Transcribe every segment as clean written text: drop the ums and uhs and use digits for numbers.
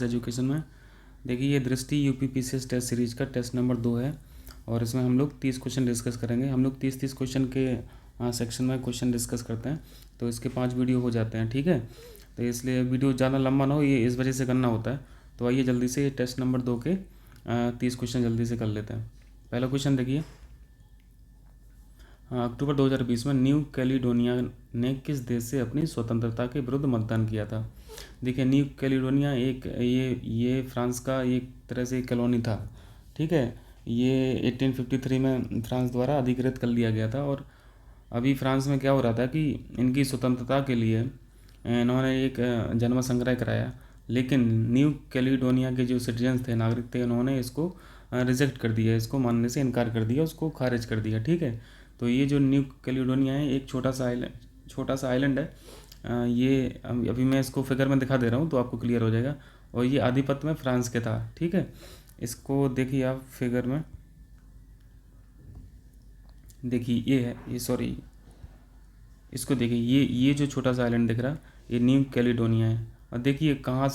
Education में देखिए ये दृष्टि यूपीपीसीएस टेस्ट सीरीज का टेस्ट नंबर 2 है और इसमें हम लोग 30 क्वेश्चन डिस्कस करेंगे। हम लोग 30 क्वेश्चन के सेक्शन में क्वेश्चन डिस्कस करते हैं, तो इसके 5 वीडियो हो जाते हैं। ठीक है, तो इसलिए वीडियो ज़्यादा लंबा ना हो, ये इस वजह से करना होता है। तो आइए जल्दी से टेस्ट नंबर 2 के 30 क्वेश्चन जल्दी से कर लेते हैं। पहला क्वेश्चन देखिए, अक्टूबर 2020 में न्यू कैलिडोनिया ने किस देश से अपनी स्वतंत्रता के विरुद्ध मतदान किया था। देखिए न्यू कैलिडोनिया एक ये फ्रांस का एक तरह से कॉलोनी था। ठीक है, ये 1853 में फ्रांस द्वारा अधिकृत कर लिया गया था। और अभी फ्रांस में क्या हो रहा था कि इनकी स्वतंत्रता के लिए इन्होंने एक जन्म संग्रह कराया, लेकिन न्यू कैलिडोनिया के जो सिटीजन्स थे, नागरिक थे, उन्होंने इसको रिजेक्ट कर दिया, इसको मानने से इनकार कर दिया, उसको खारिज कर दिया। ठीक है, तो ये जो न्यू कैलिडोनिया है एक छोटा सा आइलैंड है। ये अभी मैं इसको फिगर में दिखा दे रहा हूँ तो आपको क्लियर हो जाएगा। और ये आधिपत्य में फ्रांस के था। ठीक है, इसको देखिए आप फिगर में, देखिए ये है, ये सॉरी, इसको देखिए, ये जो छोटा सा आइलैंड दिख रहा है ये न्यू कैलिडोनिया है। और देखिए कहाँ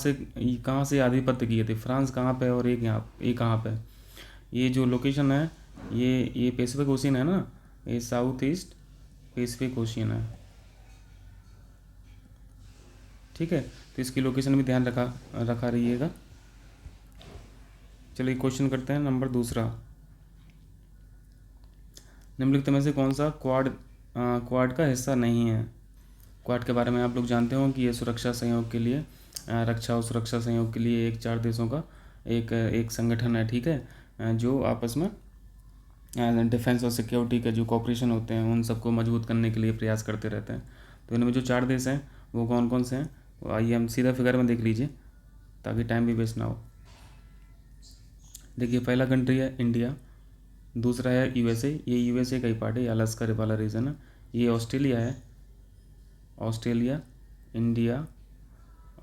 से आधिपत्य किए थे, फ्रांस कहाँ पे और ये कहाँ पे। ये जो लोकेशन है ये पैसिफिक ओशियन है ना, ये साउथ ईस्ट पैसिफिक ओशियन है। ठीक है, तो इसकी लोकेशन भी ध्यान रखा रहिएगा। चलिए क्वेश्चन करते हैं नंबर दूसरा। निम्नलिखित में से कौन सा क्वाड का हिस्सा नहीं है। क्वाड के बारे में आप लोग जानते हो कि ये सुरक्षा सहयोग के लिए, रक्षा और सुरक्षा सहयोग के लिए एक 4 देशों का एक संगठन है। ठीक है, जो आपस में डिफेंस और सिक्योरिटी के जो कॉपरेशन होते हैं उन सबको मजबूत करने के लिए प्रयास करते रहते हैं। तो इनमें जो 4 देश हैं वो कौन कौन से हैं, वो आइए हम सीधा फिगर में देख लीजिए ताकि टाइम भी वेस्ट ना हो। देखिए पहला कंट्री है इंडिया, दूसरा है यूएसए, ये यूएसए का ही पार्ट है, ये अलास्का वाला रीजन है। ये ऑस्ट्रेलिया है, ऑस्ट्रेलिया, इंडिया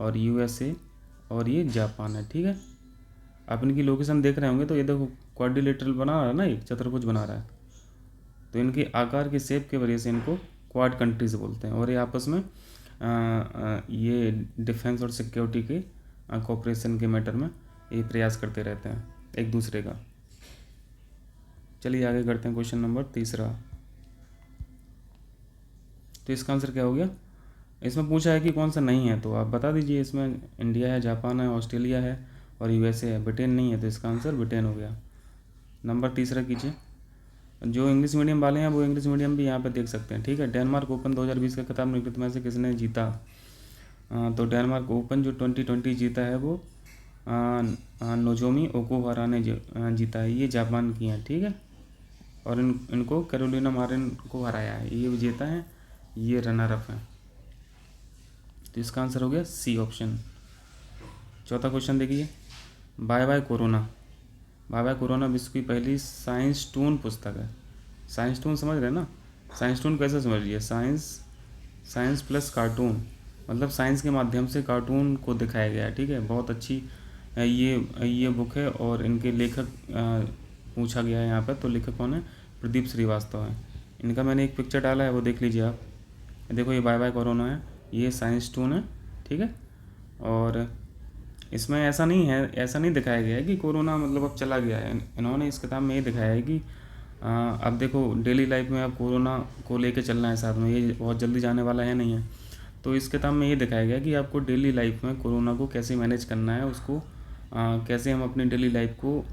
और यूएसए, और ये जापान है। ठीक है, आप इनकी लोकेशन देख रहे होंगे तो ये देखो क्वाड्रिलेटरल बना रहा है ना, एक चतुर्भुज बना रहा है। तो इनके आकार के शेप के वजह से इनको क्वाड कंट्रीज बोलते हैं। और ये आपस में ये डिफेंस और सिक्योरिटी के कोऑपरेशन के मैटर में ये प्रयास करते रहते हैं एक दूसरे का। चलिए आगे करते हैं क्वेश्चन नंबर तीसरा। तो इसका आंसर क्या हो गया, इसमें पूछा है कि कौन सा नहीं है, तो आप बता दीजिए। इसमें इंडिया है, जापान है, ऑस्ट्रेलिया है और यूएसए है, ब्रिटेन नहीं है, तो इसका आंसर ब्रिटेन हो गया। नंबर तीसरा कीजिए। जो इंग्लिश मीडियम वाले हैं वो इंग्लिश मीडियम भी यहाँ पे देख सकते हैं। ठीक है, डेनमार्क ओपन 2020 का खिताब निम्नलिखित में से किसने जीता। तो डेनमार्क ओपन जो 2020 जीता है वो नोजोमी ओकुहारा ने जीता है। ये जापान की हैं। ठीक है, और इनको कैरोलिना मारिन को हराया है, ये विजेता हैं, ये रनर अप हैं। तो इसका आंसर हो गया सी ऑप्शन। चौथा क्वेश्चन देखिए, bye bye corona. Bye bye corona विश्व की पहली साइंस टून पुस्तक है। साइंस टून समझ रहे हैं ना, साइंस टून कैसे समझ लीजिए, साइंस प्लस कार्टून, मतलब साइंस के माध्यम से कार्टून को दिखाया गया है। ठीक है, बहुत अच्छी ये बुक है। और इनके लेखक पूछा गया है यहाँ पर, तो लेखक कौन है, प्रदीप श्रीवास्तव हैं। इनका मैंने एक पिक्चर डाला है, वो देख लीजिए आप। देखो ये बाय बाय कोरोना है, ये साइंस टून है। ठीक है, और इसमें ऐसा नहीं दिखाया गया है कि कोरोना मतलब अब चला गया है। इन्होंने इस किताब में ये दिखाया है कि अब देखो डेली लाइफ में अब कोरोना को लेके चलना है साथ में, ये बहुत जल्दी जाने वाला है नहीं है। तो इस किताब में ये दिखाया गया कि आपको डेली लाइफ में कोरोना को कैसे मैनेज करना है, उसको कैसे हम अपनी डेली लाइफ को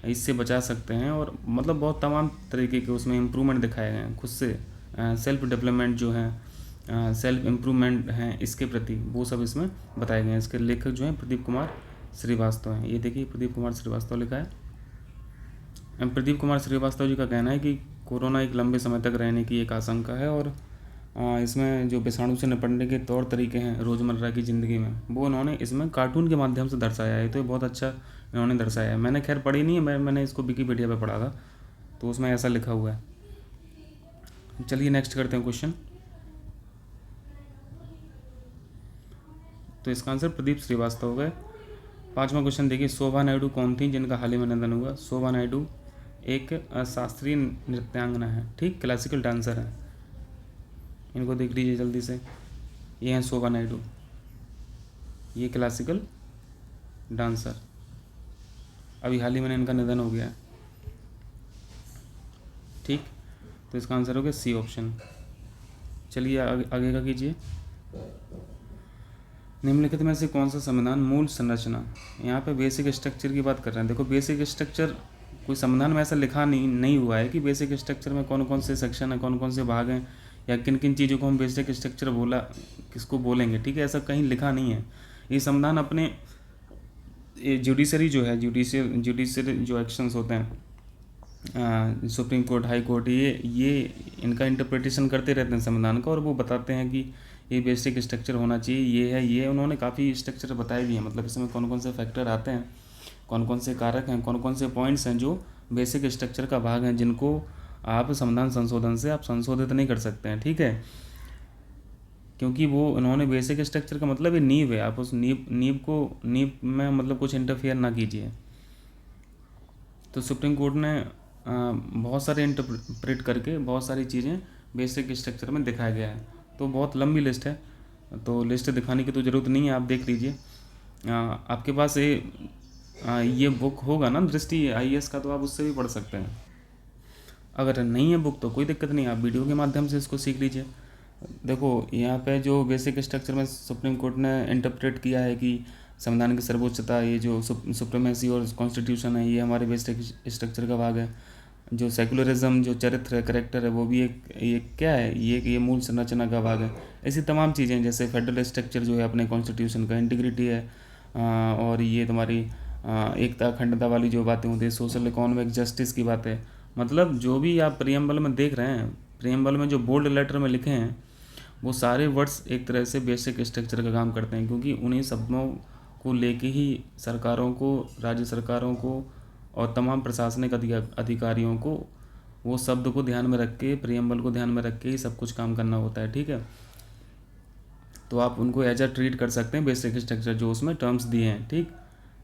इससे बचा सकते हैं। और मतलब बहुत तमाम तरीके के उसमें इम्प्रूवमेंट दिखाए गए हैं, खुद से सेल्फ डेवलपमेंट जो है, सेल्फ इम्प्रूवमेंट हैं इसके प्रति, वो सब इसमें बताए गए हैं। इसके लेखक जो हैं प्रदीप कुमार श्रीवास्तव हैं। ये देखिए प्रदीप कुमार श्रीवास्तव लिखा है। प्रदीप कुमार श्रीवास्तव जी का कहना है कि कोरोना एक लंबे समय तक रहने की एक आशंका है, और इसमें जो विषाणु से निपटने के तौर तरीके हैं रोज़मर्रा की ज़िंदगी में, वो उन्होंने इसमें कार्टून के माध्यम से दर्शाया है। तो ये बहुत अच्छा इन्होंने दर्शाया है। मैंने खैर पढ़ी नहीं है, मैंने इसको विकिपीडिया पे पढ़ा था, तो उसमें ऐसा लिखा हुआ है। चलिए नेक्स्ट करते हैं क्वेश्चन। तो इसका आंसर प्रदीप श्रीवास्तव हो गए। 5वां क्वेश्चन देखिए, शोभा नायडू कौन थी जिनका हाल ही में निधन हुआ। शोभा नायडू एक शास्त्रीय नृत्यांगना है। ठीक, क्लासिकल डांसर है। इनको देख लीजिए जल्दी से, ये हैं शोभा नायडू, ये क्लासिकल डांसर। अभी हाल ही में इनका निधन हो गया है। ठीक, तो इसका आंसर हो गया सी ऑप्शन। चलिए आगे का कीजिए। निम्नलिखित में से कौन सा संविधान मूल संरचना, यहाँ पे बेसिक स्ट्रक्चर की बात कर रहे हैं। देखो बेसिक स्ट्रक्चर कोई संविधान में ऐसा लिखा नहीं हुआ है कि बेसिक स्ट्रक्चर में कौन कौन से सेक्शन है, कौन कौन से भाग हैं, या किन किन चीज़ों को हम बेसिक स्ट्रक्चर किसको बोलेंगे। ठीक है, ऐसा कहीं लिखा नहीं है। ये संविधान अपने जुडिशरी जो है, जुडिशरी जो एक्शंस होते हैं, सुप्रीम कोर्ट, हाई कोर्ट, ये इनका इंटरप्रिटेशन करते रहते हैं संविधान का, और वो बताते हैं कि ये बेसिक स्ट्रक्चर होना चाहिए, ये है। उन्होंने काफ़ी स्ट्रक्चर बताए भी हैं, मतलब इसमें कौन कौन से फैक्टर आते हैं, कौन कौन से कारक हैं, कौन कौन से पॉइंट्स हैं जो बेसिक स्ट्रक्चर का भाग हैं, जिनको आप संविधान संशोधन से आप संशोधित नहीं कर सकते हैं। ठीक है, क्योंकि वो उन्होंने बेसिक स्ट्रक्चर का मतलब ये नींव है, आप उस नींव में मतलब कुछ इंटरफेयर ना कीजिए। तो सुप्रीम कोर्ट ने बहुत सारे इंटरप्रेट करके बहुत सारी चीज़ें बेसिक स्ट्रक्चर में दिखाया गया है। तो बहुत लंबी लिस्ट है, तो लिस्ट दिखाने की तो ज़रूरत नहीं है, आप देख लीजिए। आपके पास ये बुक होगा ना दृष्टि IAS का, तो आप उससे भी पढ़ सकते हैं। अगर नहीं है बुक तो कोई दिक्कत नहीं, आप वीडियो के माध्यम से इसको सीख लीजिए। देखो यहाँ पे जो बेसिक स्ट्रक्चर में सुप्रीम कोर्ट ने इंटरप्रेट किया है कि संविधान की सर्वोच्चता, ये जो सुप्रीमेसी और कॉन्स्टिट्यूशन है, ये हमारे बेसिक स्ट्रक्चर का भाग है। जो सेकुलरिज्म, जो चरित्र है, करेक्टर है, वो भी ये क्या है, ये मूल संरचना का भाग है। ऐसी तमाम चीज़ें, जैसे फेडरल स्ट्रक्चर जो है अपने कॉन्स्टिट्यूशन का, इंटीग्रिटी है, और ये तुम्हारी एकता अखंडता वाली जो बातें होती है, सोशल इकोनॉमिक जस्टिस की बातें, मतलब जो भी आप प्रियम्बल में देख रहे हैं, प्रियम्बल में जो बोल्ड लेटर में लिखे हैं, वो सारे वर्ड्स एक तरह से बेसिक स्ट्रक्चर का काम करते हैं, क्योंकि उन्हीं शब्दों को लेके ही सरकारों को, राज्य सरकारों को और तमाम प्रशासनिक अधिकारियों को वो शब्द को ध्यान में रख के, प्रियम्बल को ध्यान में रख के ही सब कुछ काम करना होता है। ठीक है, तो आप उनको एज अ ट्रीट कर सकते हैं बेसिक स्ट्रक्चर, जो उसमें टर्म्स दिए हैं। ठीक,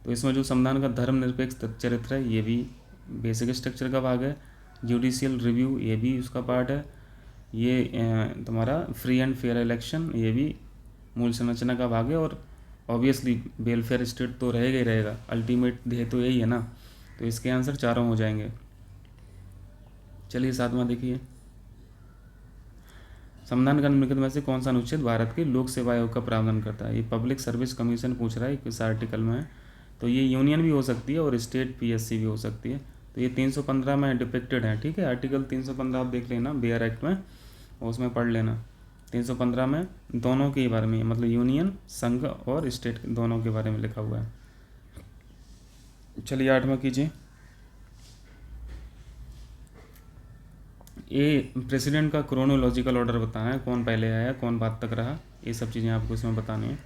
तो इसमें जो संविधान का धर्मनिरपेक्ष चरित्र है, ये भी बेसिक स्ट्रक्चर का भाग है। जुडिशियल रिव्यू, ये भी उसका पार्ट है। ये तुम्हारा फ्री एंड फेयर इलेक्शन, ये भी मूल संरचना का भाग है। और ऑब्वियसली वेलफेयर स्टेट तो रहेगा ही रहेगा, अल्टीमेट ध्येय तो यही है ना। तो इसके आंसर चारों हो जाएंगे। चलिए सातवां देखिए, संविधान का निम्नलिखित में से कौन सा अनुच्छेद भारत के लोक सेवा आयोग का प्रावधान करता है। ये पब्लिक सर्विस कमीशन पूछ रहा है, किस आर्टिकल में है। तो ये यूनियन भी हो सकती है और स्टेट PSC भी हो सकती है। तो ये 315 में डिपिक्टेड है। ठीक है, आर्टिकल 315 आप देख लेना बेयर एक्ट में, और उसमें पढ़ लेना। 315 में दोनों के बारे में, मतलब यूनियन, संघ और स्टेट दोनों के बारे में लिखा हुआ है। चलिए आठवां कीजिए। ये प्रेसिडेंट का क्रोनोलॉजिकल ऑर्डर बताना है, कौन पहले आया, कौन बाद तक रहा, ये सब चीज़ें आपको इसमें बतानी है।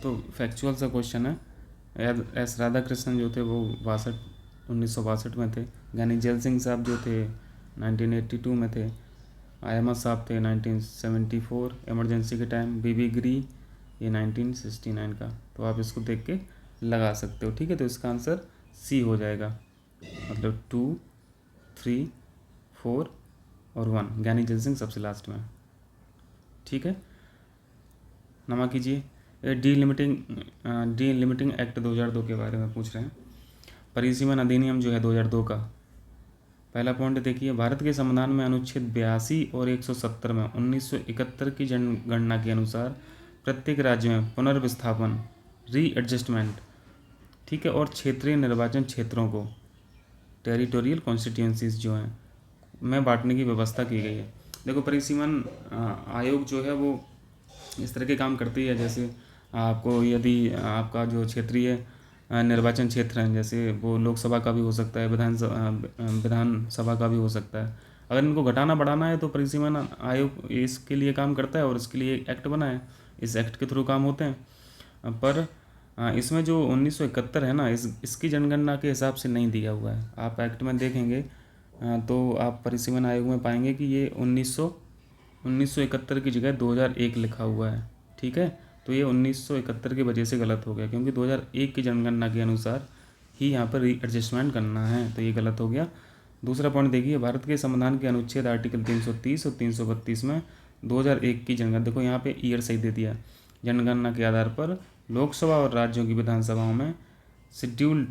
तो फैक्चुअल सा क्वेश्चन है। एस राधाकृष्णन जो थे वो 1962 में थे। ज्ञानी जैल सिंह साहब जो थे 1982 में थे। अहमद साहब थे 1974 इमरजेंसी के टाइम। BB गिरी ये 1969 का। तो आप इसको देख के लगा सकते हो। ठीक है, तो इसका आंसर C हो जाएगा, मतलब 2, 3, 4 और 1। ज्ञानी जैल सिंह सबसे लास्ट में। ठीक है, नमा कीजिए। डीलिमिटिंग एक्ट 2002 के बारे में पूछ रहे हैं। परिसीमन अधिनियम जो है 2002 का। पहला पॉइंट देखिए, भारत के संविधान में अनुच्छेद 82 और 170 में 1971 की जनगणना के अनुसार प्रत्येक राज्य में पुनर्विस्थापन, रीएडजस्टमेंट, ठीक है, और क्षेत्रीय निर्वाचन क्षेत्रों को, टेरिटोरियल कॉन्स्टिट्यूंसीज जो हैं, में बांटने की व्यवस्था की गई है। देखो परिसीमन आयोग जो है वो इस तरह के काम करती है, जैसे आपको यदि आपका जो क्षेत्रीय निर्वाचन क्षेत्र हैं, जैसे वो लोकसभा का भी हो सकता है, विधानसभा का भी हो सकता है, अगर इनको घटाना बढ़ाना है तो परिसीमन आयोग इसके लिए काम करता है और इसके लिए एक्ट बना है, इस एक्ट के थ्रू काम होते हैं। पर इसमें जो 1971 है ना, इसकी जनगणना के हिसाब से नहीं दिया हुआ है। आप एक्ट में देखेंगे तो आप परिसीमन आयोग में पाएंगे कि ये 1971 की जगह 2001 लिखा हुआ है। ठीक है, तो ये 1971 की वजह से गलत हो गया, क्योंकि 2001 की जनगणना के अनुसार ही यहाँ पर रीएडजस्टमेंट करना है, तो ये गलत हो गया। दूसरा पॉइंट देखिए, भारत के संविधान के अनुच्छेद आर्टिकल 330 और 332 में 2001 की जनगणना, देखो यहाँ पे ईयर सही दे दिया, जनगणना के आधार पर लोकसभा और राज्यों की विधानसभाओं में शेड्यूल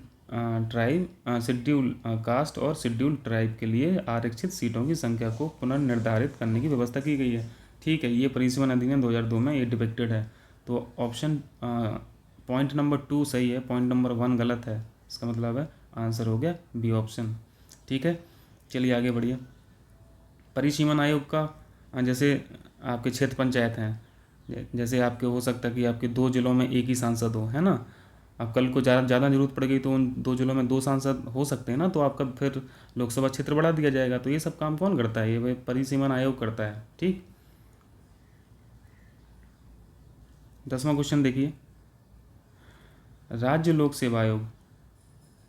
शेड्यूल कास्ट और शेड्यूल ट्राइब के लिए आरक्षित सीटों की संख्या को पुनर्निर्धारित करने की व्यवस्था की गई है। ठीक है, ये परिसीमन अधिनियम 2002 में ये डिपेक्टेड है। तो ऑप्शन पॉइंट नंबर 2 सही है, पॉइंट नंबर 1 गलत है। इसका मतलब है आंसर हो गया बी ऑप्शन। ठीक है, चलिए आगे बढ़िए। परिसीमन आयोग का जैसे आपके क्षेत्र पंचायत हैं, जैसे आपके हो सकता है कि आपके 2 जिलों में एक ही सांसद हो, है ना। अब कल को ज़्यादा जरूरत पड़ गई तो उन 2 जिलों में 2 सांसद हो सकते हैं ना, तो आपका फिर लोकसभा क्षेत्र बढ़ा दिया जाएगा। तो ये सब काम कौन करता है? ये परिसीमन आयोग करता है। ठीक, 10वां क्वेश्चन देखिए। राज्य लोक सेवा आयोग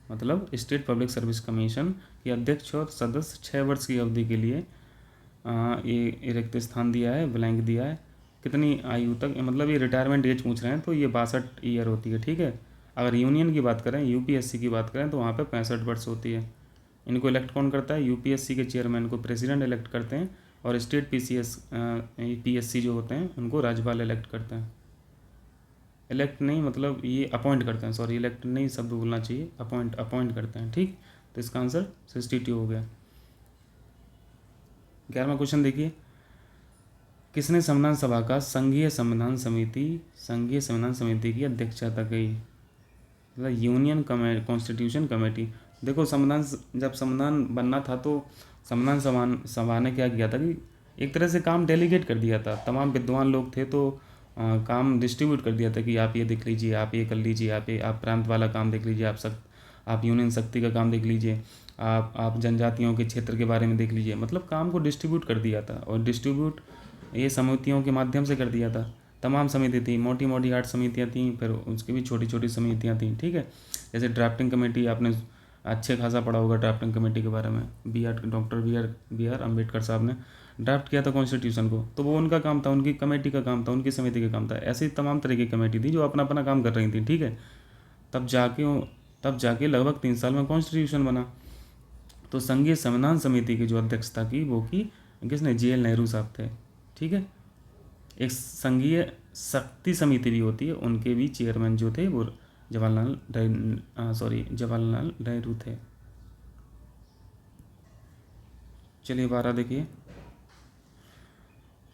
मतलब स्टेट पब्लिक सर्विस कमीशन के अध्यक्ष और सदस्य 6 वर्ष की अवधि के लिए ये रिक्त स्थान दिया है, ब्लैंक दिया है। कितनी आयु तक, मतलब ये रिटायरमेंट एज पूछ रहे हैं, तो ये 62 ईयर होती है। ठीक है, अगर यूनियन की बात करें, यूपीएससी की बात करें, तो वहाँ पे 65 वर्ष होती है। इनको इलेक्ट कौन करता है? यूपीएससी के चेयरमैन को प्रेसिडेंट इलेक्ट करते हैं, और स्टेट पीएससी जो होते हैं उनको राज्यपाल इलेक्ट करते हैं। इलेक्ट नहीं, मतलब ये अपॉइंट करते हैं, सॉरी इलेक्ट नहीं शब्द बोलना चाहिए, अपॉइंट करते हैं। ठीक, तो इसका आंसर 62 हो गया। 11वां क्वेश्चन देखिए। किसने संविधान सभा का संघीय संविधान समिति की अध्यक्षता की? मतलब यूनियन कॉन्स्टिट्यूशन कमेटी। देखो, जब संविधान बनना था तो संविधान सभा ने क्या किया था कि एक तरह से काम डेलीगेट कर दिया था। तमाम विद्वान लोग थे तो काम डिस्ट्रीब्यूट कर दिया था कि आप ये देख लीजिए, आप ये कर लीजिए, आप प्रांत वाला काम देख लीजिए, आप यूनियन शक्ति का काम देख लीजिए, आप जनजातियों के क्षेत्र के बारे में देख लीजिए। मतलब काम को डिस्ट्रीब्यूट कर दिया था, और डिस्ट्रीब्यूट ये समितियों के माध्यम से कर दिया था। तमाम समिति थी, मोटी मोटी 8 समितियाँ थीं, फिर उसकी भी छोटी छोटी समितियाँ थीं। ठीक है, जैसे ड्राफ्टिंग कमेटी, आपने अच्छे खासा पढ़ा होगा ड्राफ्टिंग कमेटी के बारे में। डॉक्टर बी आर अम्बेडकर साहब ने ड्राफ्ट किया था कॉन्स्टिट्यूशन को, तो वो उनका काम था, उनकी कमेटी का काम था, उनकी समिति का काम था। ऐसे ही तमाम तरह की कमेटी थी जो अपना अपना काम कर रही थी। ठीक है, तब जाके लगभग 3 साल में कॉन्स्टिट्यूशन बना। तो संघीय संविधान समिति की जो अध्यक्षता की वो की किसने? JL नेहरू साहब थे। ठीक है, एक संघीय शक्ति समिति भी होती है, उनके भी चेयरमैन जो थे वो जवाहरलाल नेहरू थे। चलिए 12 देखिए।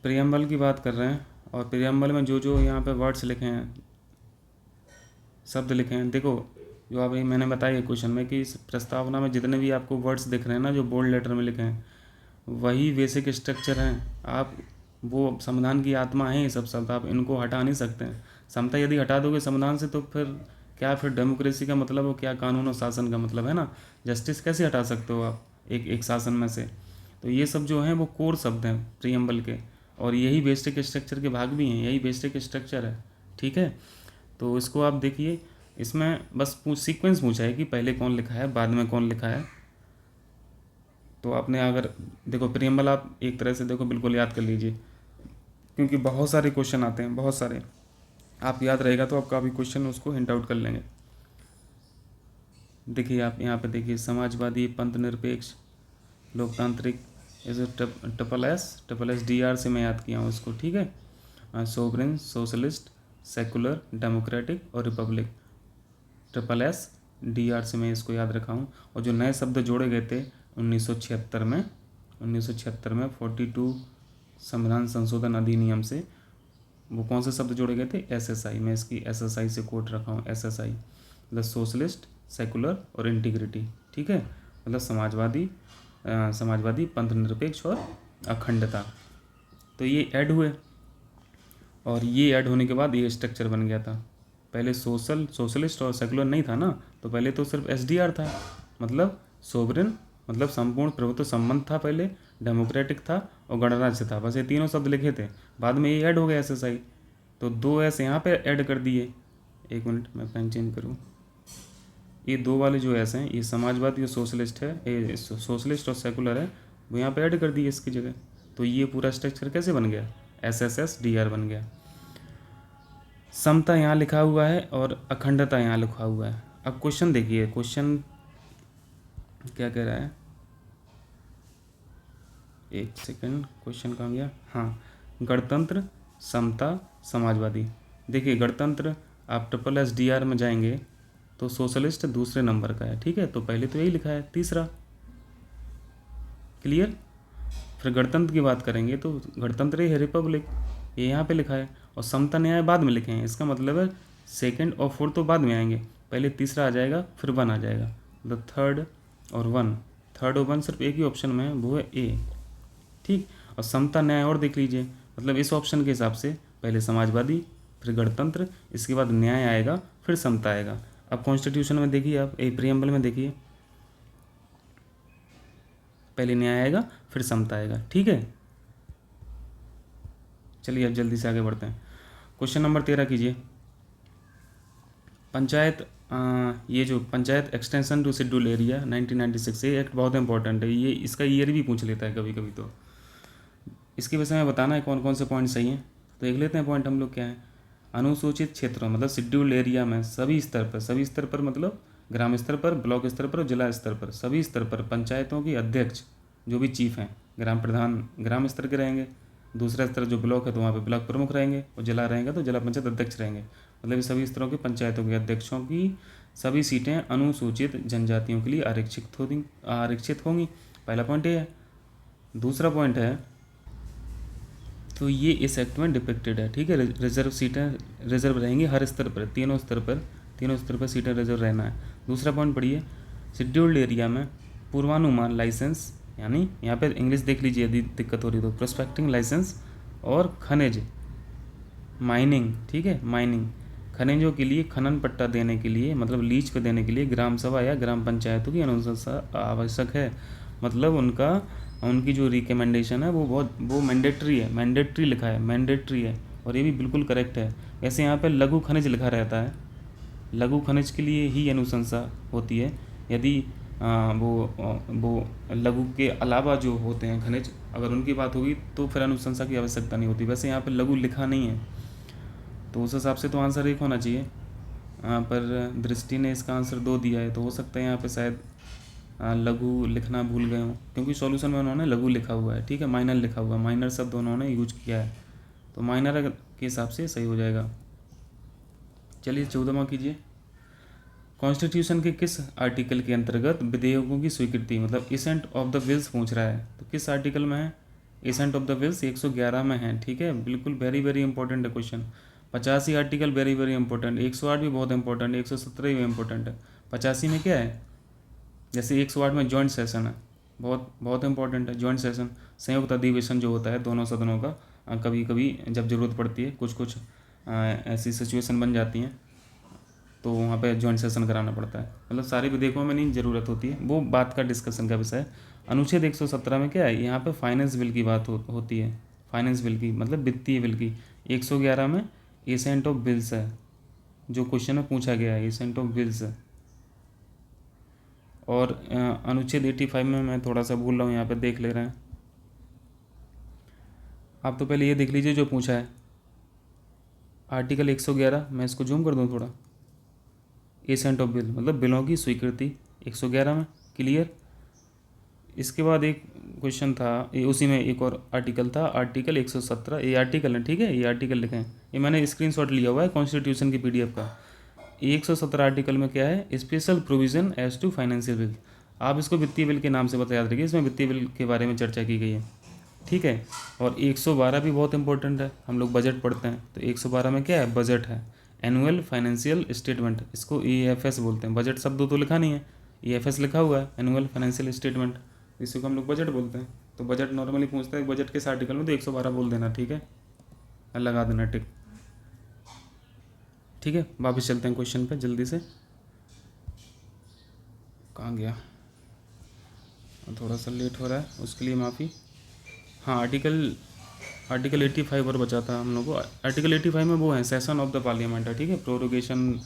प्रियम्बल की बात कर रहे हैं, और प्रियम्बल में जो जो यहाँ पे वर्ड्स लिखे हैं, शब्द लिखे हैं, देखो जो अभी मैंने बताया क्वेश्चन में कि इस प्रस्तावना में जितने भी आपको वर्ड्स दिख रहे हैं ना, जो बोल्ड लेटर में लिखे हैं, वही बेसिक स्ट्रक्चर हैं। आप वो संविधान की आत्मा है ये सब शब्द, आप इनको हटा नहीं सकते हैं। समता यदि हटा दोगे संविधान से तो फिर डेमोक्रेसी का मतलब हो क्या? कानून और शासन का मतलब है ना। जस्टिस कैसे हटा सकते हो आप एक शासन में से? तो ये सब जो हैं वो कोर शब्द हैं प्रियम्बल के, और यही बेसिक स्ट्रक्चर के भाग भी हैं, यही बेसिक स्ट्रक्चर है। ठीक है, तो इसको आप देखिए, इसमें बस सीक्वेंस पूछा है कि पहले कौन लिखा है, बाद में कौन लिखा है। तो आपने अगर देखो प्रियम्बल, आप एक तरह से देखो बिल्कुल याद कर लीजिए, क्योंकि बहुत सारे क्वेश्चन आते हैं, बहुत सारे। आप याद रहेगा तो आप काफ़ी क्वेश्चन उसको हिंट आउट कर लेंगे। देखिए आप यहाँ पे देखिए, समाजवादी, पंथ निरपेक्ष, लोकतांत्रिक, इसे ट्रिपल एस DR से मैं याद किया हूँ इसको। ठीक है, सोवरेन, सोशलिस्ट, सेकुलर, डेमोक्रेटिक और रिपब्लिक, ट्रिपल एस DR से मैं इसको याद रखा हूँ। और जो नए शब्द जोड़े गए थे 1976 में 42 संविधान संशोधन अधिनियम से, वो कौन से शब्द जोड़े गए थे? SSI, मैं इसकी SSI से कोट रखा हूँ, SSI मतलब सोशलिस्ट, सेकुलर और इंटीग्रिटी। ठीक है, मतलब समाजवादी, पंथ निरपेक्ष और अखंडता। तो ये ऐड हुए, और ये ऐड होने के बाद ये स्ट्रक्चर बन गया था। पहले सोशलिस्ट और सेकुलर नहीं था ना, तो पहले तो सिर्फ SDR था, मतलब सोवरेन, मतलब संपूर्ण प्रभुत्व संबंध था पहले, डेमोक्रेटिक था और गणराज्य था। बस ये तीनों शब्द लिखे थे, बाद में ये ऐड हो गया SSI। तो 2 S यहाँ पे ऐड कर दिए। एक मिनट मैं पेन चेंज करूँ। ये 2 वाले जो S हैं, ये समाजवादी और सोशलिस्ट है, ये सोशलिस्ट और सेकुलर है, वो यहाँ पे ऐड कर दिए इसकी जगह। तो ये पूरा स्ट्रक्चर कैसे बन गया? SSSDR बन गया। समता यहाँ लिखा हुआ है और अखंडता यहाँ लिखा हुआ है। अब क्वेश्चन देखिए, क्वेश्चन क्या कह रहा है? एक सेकंड, क्वेश्चन कहाँ गया? हाँ, गणतंत्र, समता, समाजवादी। देखिए गणतंत्र आप SSSR में जाएंगे तो सोशलिस्ट दूसरे नंबर का है, ठीक है, तो पहले तो यही लिखा है, तीसरा। क्लियर। फिर गणतंत्र की बात करेंगे तो गणतंत्र ही है, रिपब्लिक, ये यहाँ पे लिखा है। और समता न्याय बाद में लिखे हैं, इसका मतलब है सेकंड और फोर्थ तो बाद में आएंगे, पहले तीसरा आ जाएगा फिर 1 आ जाएगा। द थर्ड और 1, थर्ड और 1 सिर्फ एक ही ऑप्शन में है, वो है ए, ठीक। और समता न्याय और देख लीजिए, मतलब इस ऑप्शन के हिसाब से पहले समाजवादी फिर गणतंत्र, इसके बाद न्याय आएगा फिर समता आएगा। अब कॉन्स्टिट्यूशन में देखिए, आप प्रियम्बल में देखिए, पहले न्याय आएगा फिर समता आएगा, ठीक है। चलिए अब जल्दी से आगे बढ़ते हैं। क्वेश्चन नंबर 13 कीजिए। पंचायत ये जो panchayat extension to schedule area 1996, ये एक्ट बहुत इंपॉर्टेंट है, ये इसका ईयर भी पूछ लेता है कभी कभी, तो इसके विषय में बताना है कौन कौन से पॉइंट सही हैं। तो देख लेते हैं पॉइंट हम लोग क्या है। अनुसूचित क्षेत्रों मतलब शेड्यूल्ड एरिया में सभी स्तर पर मतलब ग्राम स्तर पर, ब्लॉक स्तर पर, जिला स्तर पर, सभी स्तर पर पंचायतों की अध्यक्ष जो भी चीफ हैं, ग्राम प्रधान ग्राम स्तर के रहेंगे, दूसरा स्तर जो ब्लॉक है तो वहाँ पे ब्लॉक प्रमुख रहेंगे, और जिला रहेंगे तो जिला पंचायत अध्यक्ष रहेंगे। मतलब सभी इस तरह की पंचायतों के अध्यक्षों की सभी सीटें अनुसूचित जनजातियों के लिए आरक्षित होंगी। पहला पॉइंट ये है। दूसरा पॉइंट है, तो ये इस एक्ट में डिपिक्टेड है, ठीक है। रिजर्व सीटें रिजर्व रहेंगी हर स्तर पर, तीनों स्तर पर सीटें रिजर्व रहना है। दूसरा पॉइंट पढ़िए, शेड्यूल्ड एरिया में पूर्वानुमान लाइसेंस, यानी यहाँ पे इंग्लिश देख लीजिए यदि दिक्कत हो रही तो, प्रोस्पेक्टिंग लाइसेंस और खनिज माइनिंग, ठीक है, माइनिंग खनिजों के लिए खनन पट्टा देने के लिए, मतलब लीज को देने के लिए ग्राम सभा या ग्राम पंचायतों की अनुशंसा आवश्यक है। मतलब उनकी जो रिकमेंडेशन है वो मैंडेटरी लिखा है, मैंडेटरी है, और ये भी बिल्कुल करेक्ट है। वैसे यहाँ पे लघु खनिज लिखा रहता है, लघु खनिज के लिए ही अनुशंसा होती है। यदि वो लघु के अलावा जो होते हैं खनिज, अगर उनकी बात होगी तो फिर अनुशंसा की आवश्यकता नहीं होती। वैसे यहाँ पे लघु लिखा नहीं है, तो उस हिसाब से तो आंसर एक होना चाहिए। पर दृष्टि ने इसका आंसर 2 दिया है, तो हो सकता है यहाँ पे शायद लघु लिखना भूल गए हों, क्योंकि सॉल्यूशन में उन्होंने लघु लिखा हुआ है, ठीक है, माइनर लिखा हुआ है, माइनर शब्द उन्होंने यूज किया है, तो माइनर के हिसाब से सही हो जाएगा। चलिए 14वां कीजिए। कॉन्स्टिट्यूशन के किस आर्टिकल के अंतर्गत विधेयकों की स्वीकृति, मतलब एसेंट ऑफ द विल्स पूछ रहा है, तो किस आर्टिकल में है एसेंट ऑफ द विल्स? 111 में है, ठीक है, बिल्कुल वेरी वेरी इंपॉर्टेंट है question. 85 article very very important, 108 भी बहुत इंपॉर्टेंट है, 117 भी इंपॉर्टेंट है। 85 में क्या है, जैसे 108 में जॉइंट सेशन है, बहुत बहुत इंपॉर्टेंट है जॉइंट सेशन, संयुक्त अधिवेशन जो होता है दोनों सदनों का, कभी कभी जब ज़रूरत पड़ती है, कुछ ऐसी सिचुएशन बन जाती हैं तो वहाँ पे जॉइंट सेशन कराना पड़ता है। मतलब सारे विधेयकों में नहीं ज़रूरत होती है, वो बात का डिस्कशन का विषय है। अनुच्छेद 117 में क्या है, यहाँ पे फाइनेंस बिल की बात होती है, फाइनेंस बिल की मतलब वित्तीय बिल की। 111 में एसेंट ऑफ बिल्स है, जो क्वेश्चन में पूछा गया है, एसेंट ऑफ बिल्स है। और अनुच्छेद 85 में मैं थोड़ा सा भूल रहा हूँ, यहाँ पे देख ले रहे हैं आप, तो पहले ये देख लीजिए जो पूछा है, आर्टिकल 111, मैं इसको जूम कर दूँ थोड़ा, एसेंट ऑफ बिल मतलब बिलों की स्वीकृति 111 में, क्लियर। इसके बाद एक क्वेश्चन था, ये उसी में एक और आर्टिकल था, आर्टिकल 117, ये आर्टिकल है, ठीक है, ये आर्टिकल लिखे हैं, ये मैंने स्क्रीनशॉट लिया हुआ है कॉन्स्टिट्यूशन की PDF का। 117 आर्टिकल में क्या है, special provision as to financial bill. आप इसको वित्तीय बिल के नाम से बता याद रखिए, इसमें वित्तीय बिल के बारे में चर्चा की गई है, ठीक है। और 112 भी बहुत इंपॉर्टेंट है, हम लोग बजट पढ़ते हैं तो 112 में क्या है, बजट है, एनुअल फाइनेंशियल स्टेटमेंट, इसको EFS बोलते हैं। बजट शब्द तो लिखा नहीं है, EFS लिखा हुआ है, एनुअल फाइनेंशियल स्टेटमेंट, इसी को हम लोग बजट बोलते हैं। तो बजट नॉर्मली पूछता है बजट के आर्टिकल में, तो 112 बोल देना, ठीक है, लगा देना टिक, ठीक है। वापस चलते हैं क्वेश्चन पे जल्दी से, कहाँ गया, थोड़ा सा लेट हो रहा है उसके लिए माफ़ी। हाँ, आर्टिकल 85 और बचा था हम लोग को। आर्टिकल 85 में वो है सेशन ऑफ द पार्लियामेंट है, ठीक है, प्रोरोगेशन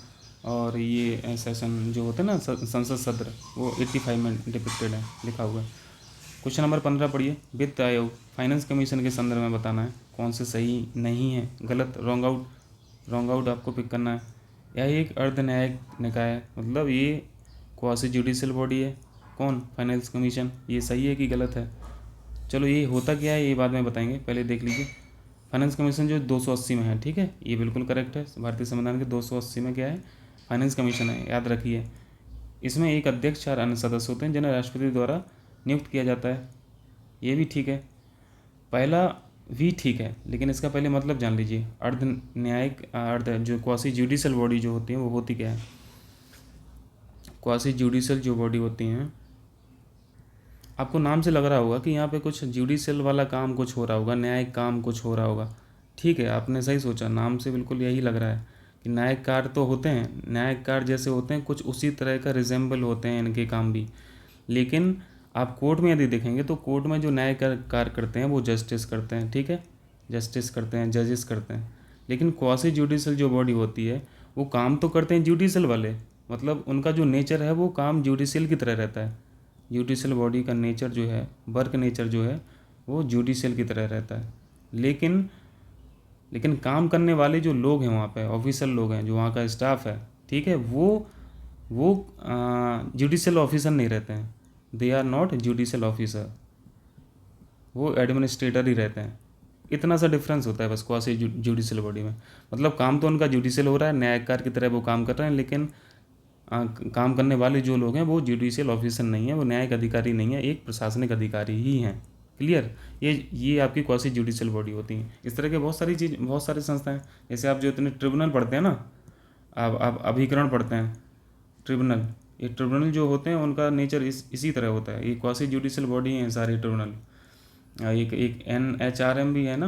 और ये सेशन जो होते हैं ना संसद सत्र, वो 85 में डिपिक्टेड है, लिखा हुआ है। क्वेश्चन नंबर 15 पढ़िए। वित्त आयोग फाइनेंस कमीशन के संदर्भ में बताना है कौन से सही नहीं है, गलत, रॉन्ग आउट आपको पिक करना है। यह एक अर्ध न्यायिक निकाय है, मतलब ये क्वासी जुडिशियल बॉडी है। कौन, फाइनेंस कमीशन, ये सही है कि गलत है? चलो ये होता क्या है ये बाद में बताएंगे, पहले देख लीजिए। फाइनेंस कमीशन जो 280 में है, ठीक है, ये बिल्कुल करेक्ट है। भारतीय संविधान के 280 में क्या है, फाइनेंस कमीशन है, याद रखिए। इसमें एक अध्यक्ष 4 अन्य सदस्य होते हैं जिन्हें राष्ट्रपति द्वारा नियुक्त किया जाता है, ये भी ठीक है। पहला भी ठीक है, लेकिन इसका पहले मतलब जान लीजिए। अर्ध न्यायिक अर्ध जो क्वासी जुडिशल बॉडी जो होती है वो होती क्या है। क्वासी जुडिशल जो बॉडी होती हैं, आपको नाम से लग रहा होगा कि यहाँ पे कुछ जुडिशल वाला काम कुछ हो रहा होगा, न्यायिक काम कुछ हो रहा होगा, ठीक है, आपने सही सोचा, नाम से बिल्कुल यही लग रहा है कि न्यायिक कार्य तो होते हैं, न्यायिक कार्य जैसे होते हैं, कुछ उसी तरह का रिजेंबल होते हैं इनके काम भी। लेकिन आप कोर्ट में यदि देखेंगे तो कोर्ट में जो न्यायिक कार्य करते हैं वो जस्टिस करते हैं, ठीक है, जस्टिस करते हैं, जजेस करते हैं। लेकिन क्वासी जुडिशल जो बॉडी होती है वो काम तो करते हैं जुडिशल वाले, मतलब उनका जो नेचर है वो काम जुडिशल की तरह रहता है। जुडिशल बॉडी का नेचर जो है, वर्क नेचर जो है वो जुडिशल की तरह रहता है। लेकिन लेकिन काम करने वाले जो लोग हैं वहाँ पे, ऑफिसर लोग हैं, जो वहाँ का स्टाफ है, ठीक है, वो जुडिशल ऑफिसर नहीं रहते हैं, they are not judicial officer, वो एडमिनिस्ट्रेटर ही रहते हैं। इतना सा डिफरेंस होता है बस क्वासी जुडिशल बॉडी में। मतलब काम तो उनका जुडिशल हो रहा है, न्यायकार की तरह वो काम कर रहे हैं, लेकिन काम करने वाले जो लोग हैं वो जुडिशियल ऑफिसर नहीं है, वो न्यायिक अधिकारी नहीं है, एक प्रशासनिक अधिकारी ही हैं। क्लियर, ये आपकी क्वासी जुडिशियल बॉडी होती हैं। इस तरह के बहुत सारी संस्थाएं, जैसे आप जो इतने ट्रिब्यूनल पढ़ते हैं ना, आप अभिकरण पढ़ते हैं, ट्रिब्यूनल, ये ट्रिब्यूनल जो होते हैं उनका नेचर इसी तरह होता है। ये क्वासी जुडिशियल बॉडी हैं सारे ट्रिब्यूनल। एक NHRM भी है ना,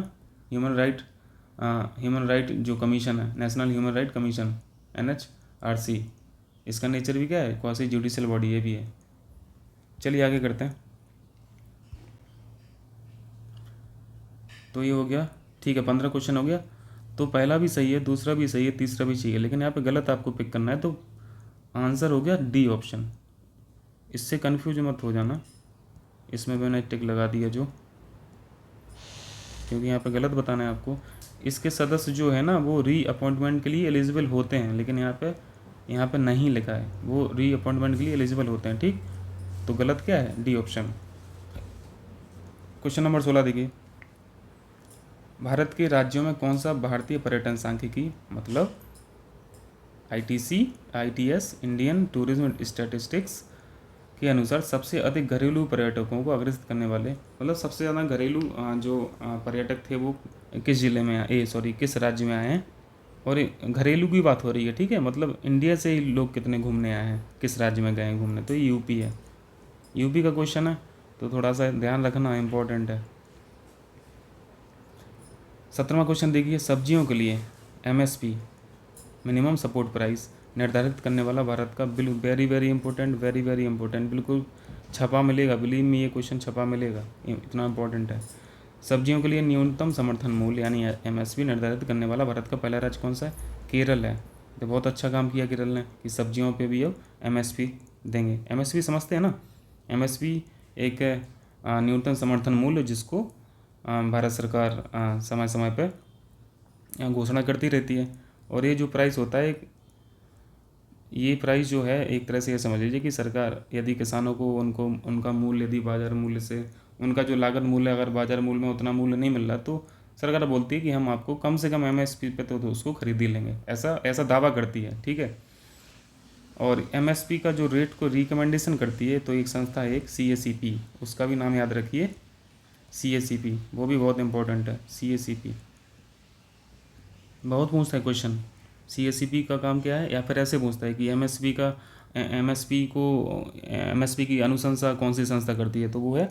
ह्यूमन राइट जो कमीशन है, national human right commission, NHRC, इसका नेचर भी क्या है, क्वासी जुडिशियल बॉडी ये भी है। चलिए आगे करते हैं। तो ये हो गया, ठीक है, 15 क्वेश्चन हो गया। तो पहला भी सही है, दूसरा भी सही है, तीसरा भी सही है, लेकिन यहाँ पे गलत आपको पिक करना है। तो आंसर हो गया डी ऑप्शन। इससे कन्फ्यूज मत हो जाना, इसमें मैंने टिक लगा दिया जो, क्योंकि यहाँ पे गलत बताना है आपको। इसके सदस्य जो है ना वो री अपॉइंटमेंट के लिए एलिजिबल होते हैं, लेकिन यहाँ पे नहीं लिखा है, वो री अपॉइंटमेंट के लिए एलिजिबल होते हैं, ठीक। तो गलत क्या है, डी ऑप्शन। क्वेश्चन नंबर 16 देखिए, भारत के राज्यों में कौन सा भारतीय पर्यटन सांख्यिकी मतलब ITC ITS Indian tourism statistics के अनुसार सबसे अधिक घरेलू पर्यटकों को आकर्षित करने वाले, मतलब सबसे ज़्यादा घरेलू जो पर्यटक थे वो किस ज़िले में किस राज्य में आए हैं। और घरेलू की बात हो रही है, ठीक है, मतलब इंडिया से ही लोग कितने घूमने आए हैं, किस राज्य में गए हैं घूमने, तो ये यूपी है, यूपी का क्वेश्चन है, तो थोड़ा सा ध्यान रखना इम्पोर्टेंट है। 17वां क्वेश्चन देखिए, सब्जियों के लिए MSP मिनिमम सपोर्ट प्राइस निर्धारित करने वाला भारत का bill, very very important, very very important, बिल्कुल छपा मिलेगा, बिलीव में ये क्वेश्चन छपा मिलेगा, इतना इंपॉर्टेंट है। सब्जियों के लिए न्यूनतम समर्थन मूल्य यानी MSP निर्धारित करने वाला भारत का पहला राज्य कौन सा है, केरल है। तो बहुत अच्छा काम किया केरल ने कि सब्जियों पे भी अब MSP देंगे। MSP समझते हैं ना, MSP एक न्यूनतम समर्थन मूल्य जिसको भारत सरकार समय समय पर घोषणा करती रहती है। और ये जो प्राइस होता है, ये प्राइस जो है एक तरह से ये समझ लीजिए कि सरकार यदि किसानों को उनका मूल्य यदि बाज़ार मूल्य से, उनका जो लागत मूल्य अगर बाज़ार मूल्य में उतना मूल्य नहीं मिल रहा, तो सरकार बोलती है कि हम आपको कम से कम MSP पे तो उसको खरीद ही लेंगे, ऐसा दावा करती है, ठीक है। और MSP का जो रेट को रिकमेंडेशन करती है, तो एक संस्था है, एक CACP, उसका भी नाम याद रखिए, CACP, वो भी बहुत इंपॉर्टेंट है। CACP बहुत पूछता है क्वेश्चन, CACP का काम क्या है, या फिर ऐसे पूछता है कि MSP की अनुशंसा कौन सी संस्था करती है, तो वो है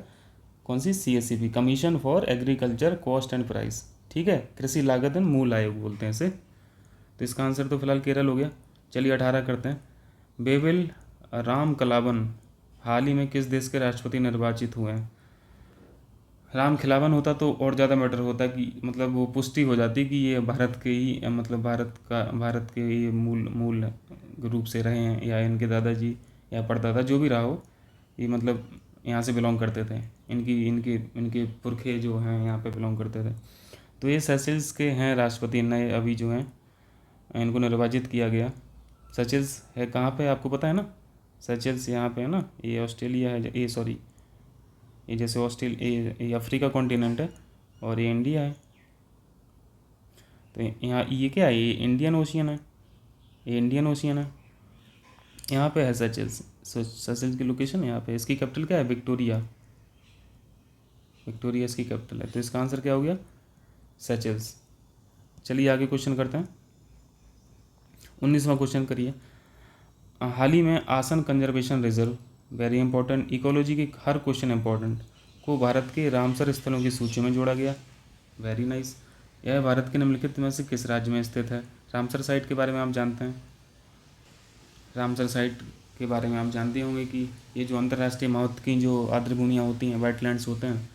कौन सी, CACP, commission for agriculture cost and price, ठीक है, कृषि लागत एवं मूल आयोग बोलते हैं इसे। तो इसका आंसर तो फिलहाल केरल हो गया। चलिए 18 करते हैं। बेबिल राम कलावन हाल ही में किस देश के राष्ट्रपति निर्वाचित हुए हैं। राम खिलावन होता तो और ज़्यादा मैटर होता कि मतलब वो पुष्टि हो जाती कि ये भारत के ही, मतलब भारत के ये मूल रूप से रहे हैं, या इनके दादाजी या परदादा जो भी रहा हो, ये मतलब यहाँ से बिलोंग करते थे, इनकी इनके इनके पुरखे जो हैं यहाँ पे बिलोंग करते थे। तो ये सेशल्स के हैं राष्ट्रपति, नए अभी जो हैं इनको निर्वाचित किया गया। सेशल्स है कहाँ पे आपको पता है ना, सेशल्स यहाँ पे है ना, ये ऑस्ट्रेलिया है, ये सॉरी, ये जैसे ये अफ्रीका कॉन्टिनेंट है और ये इंडिया है। तो यहाँ ये क्या है, ये इंडियन ओशियन है, ये इंडियन ओशियन है। यहाँ पे है सेचेल्स, सेचेल्स की लोकेशन यहाँ पे। इसकी कैपिटल क्या है, विक्टोरिया, विक्टोरिया इसकी कैपिटल है। तो इसका आंसर क्या हो गया, सेचेल्स। चलिए आगे क्वेश्चन करते हैं। 19वां क्वेश्चन करिए। हाल ही में आसन conservation reserve, very important, ecology के हर क्वेश्चन इंपॉर्टेंट, को भारत के रामसर स्थलों की सूची में जोड़ा गया। Very nice. यह भारत के निम्नलिखित में से किस राज्य में स्थित है। रामसर साइट के बारे में आप जानते हैं, रामसर साइट के बारे में आप जानते होंगे कि ये जो अंतर्राष्ट्रीय महत्व की जो आर्द्र भूमियाँ होती हैं, वेटलैंड्स होते हैं,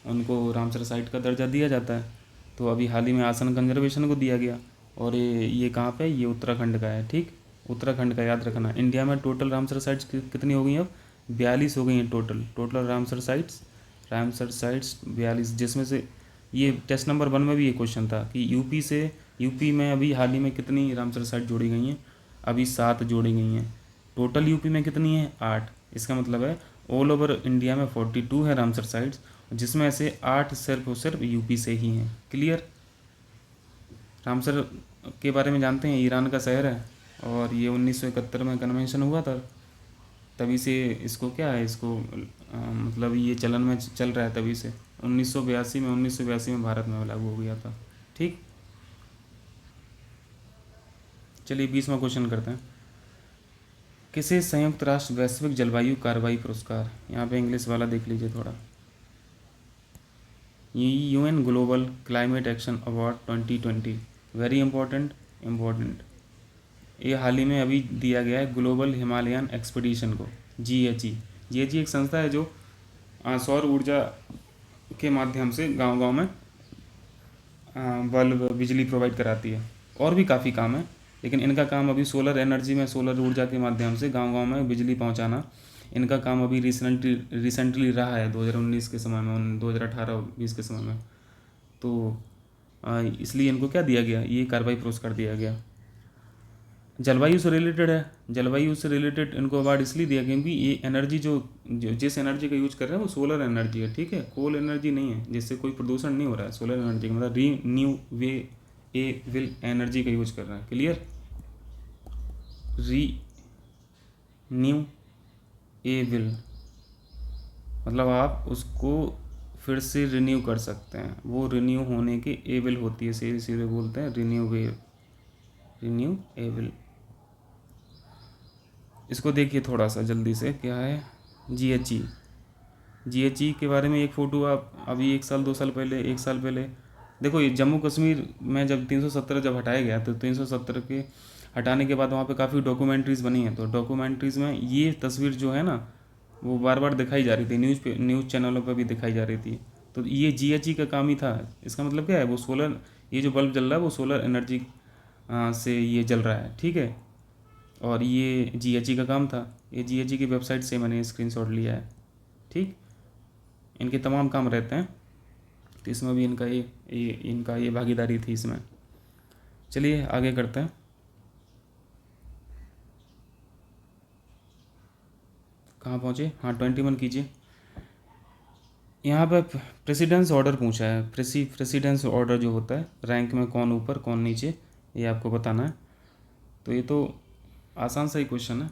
उनको रामसर साइट का दर्जा दिया जाता है। तो अभी हाल ही में आसन कंजर्वेशन को दिया गया, और ये कहाँ पे है, ये उत्तराखंड का है। ठीक, उत्तराखंड का याद रखना। इंडिया में टोटल रामसर साइट्स कितनी हो गई अब, 42 हो गई हैं total Ramsar sites. Ramsar sites 42, जिसमें से ये टेस्ट नंबर 1 में भी ये क्वेश्चन था कि यूपी में अभी हाल ही में कितनी रामसर साइट जोड़ी गई हैं। अभी 7 जोड़ी गई हैं। टोटल यूपी में कितनी है, 8। इसका मतलब है ऑल ओवर इंडिया में 42 है रामसर साइट्स, जिसमें से 8 सिर्फ और सिर्फ यूपी से ही हैं। क्लियर। रामसर के बारे में जानते हैं, ईरान का शहर है, और ये 1971 में कन्वेंशन हुआ था। तभी से इसको क्या है, इसको मतलब ये चलन में चल रहा है तभी से। 1982 में भारत में लागू हो गया था। ठीक, चलिए 20वां क्वेश्चन करते हैं। किसे संयुक्त राष्ट्र वैश्विक जलवायु कार्रवाई पुरस्कार, यहाँ पे इंग्लिश वाला देख लीजिए थोड़ा, ये UN global climate action award 2020, very important, ये हाल ही में अभी दिया गया है ग्लोबल हिमालयन एक्सपीडिशन को, GHE। GHE एक संस्था है जो सौर ऊर्जा के माध्यम से गांव-गांव में बल्ब बिजली प्रोवाइड कराती है। और भी काफ़ी काम है, लेकिन इनका काम अभी सोलर एनर्जी में, सोलर ऊर्जा के माध्यम से गांव-गांव में बिजली पहुंचाना, इनका काम अभी रिसेंटली रहा है 2019 के समय में, 2018-20 के समय में। तो इसलिए इनको क्या दिया गया, ये कार्रवाई पुरस्कार दिया गया। जलवायु से रिलेटेड है, जलवायु से रिलेटेड इनको अवार्ड इसलिए दिया गया क्योंकि ये एनर्जी जो जिस एनर्जी का यूज कर रहे हैं वो सोलर एनर्जी है। ठीक है, कोल एनर्जी नहीं है, जिससे कोई प्रदूषण नहीं हो रहा है। सोलर एनर्जी का मतलब रीन्यूएबल एनर्जी का यूज कर रहा है। क्लियर, रीन्यूएबल मतलब आप उसको फिर से रिन्यू कर सकते हैं, वो रिन्यू होने के एबल होती है, सीधे सीधे बोलते हैं रिन्यूएबल। इसको देखिए थोड़ा सा जल्दी से, क्या है, GHE के बारे में एक फ़ोटो आप अभी 1 साल 2 साल पहले, 1 साल पहले देखो। ये जम्मू कश्मीर में जब 370 जब हटाया गया, तो 370 के हटाने के बाद वहाँ पे काफ़ी डॉक्यूमेंट्रीज़ बनी हैं। तो डॉक्यूमेंट्रीज़ में ये तस्वीर जो है ना, वो बार बार दिखाई जा रही थी, न्यूज़ चैनलों पर भी दिखाई जा रही थी। तो ये GHE का काम ही था। इसका मतलब क्या है, वो सोलर, ये जो बल्ब जल रहा है वो सोलर एनर्जी से ये जल रहा है। ठीक है, और ये GHE का काम था। ये GHE की वेबसाइट से मैंने स्क्रीनशॉट लिया है। ठीक, इनके तमाम काम रहते हैं, तो इसमें भी इनका ये भागीदारी थी इसमें। चलिए आगे करते हैं। कहाँ पहुँचे, हाँ 21 कीजिए। यहाँ पर प्रेसिडेंस ऑर्डर पूछा है। प्रेसिडेंस ऑर्डर जो होता है, रैंक में कौन ऊपर कौन नीचे, ये आपको बताना है। तो ये तो आसान सा ही क्वेश्चन है।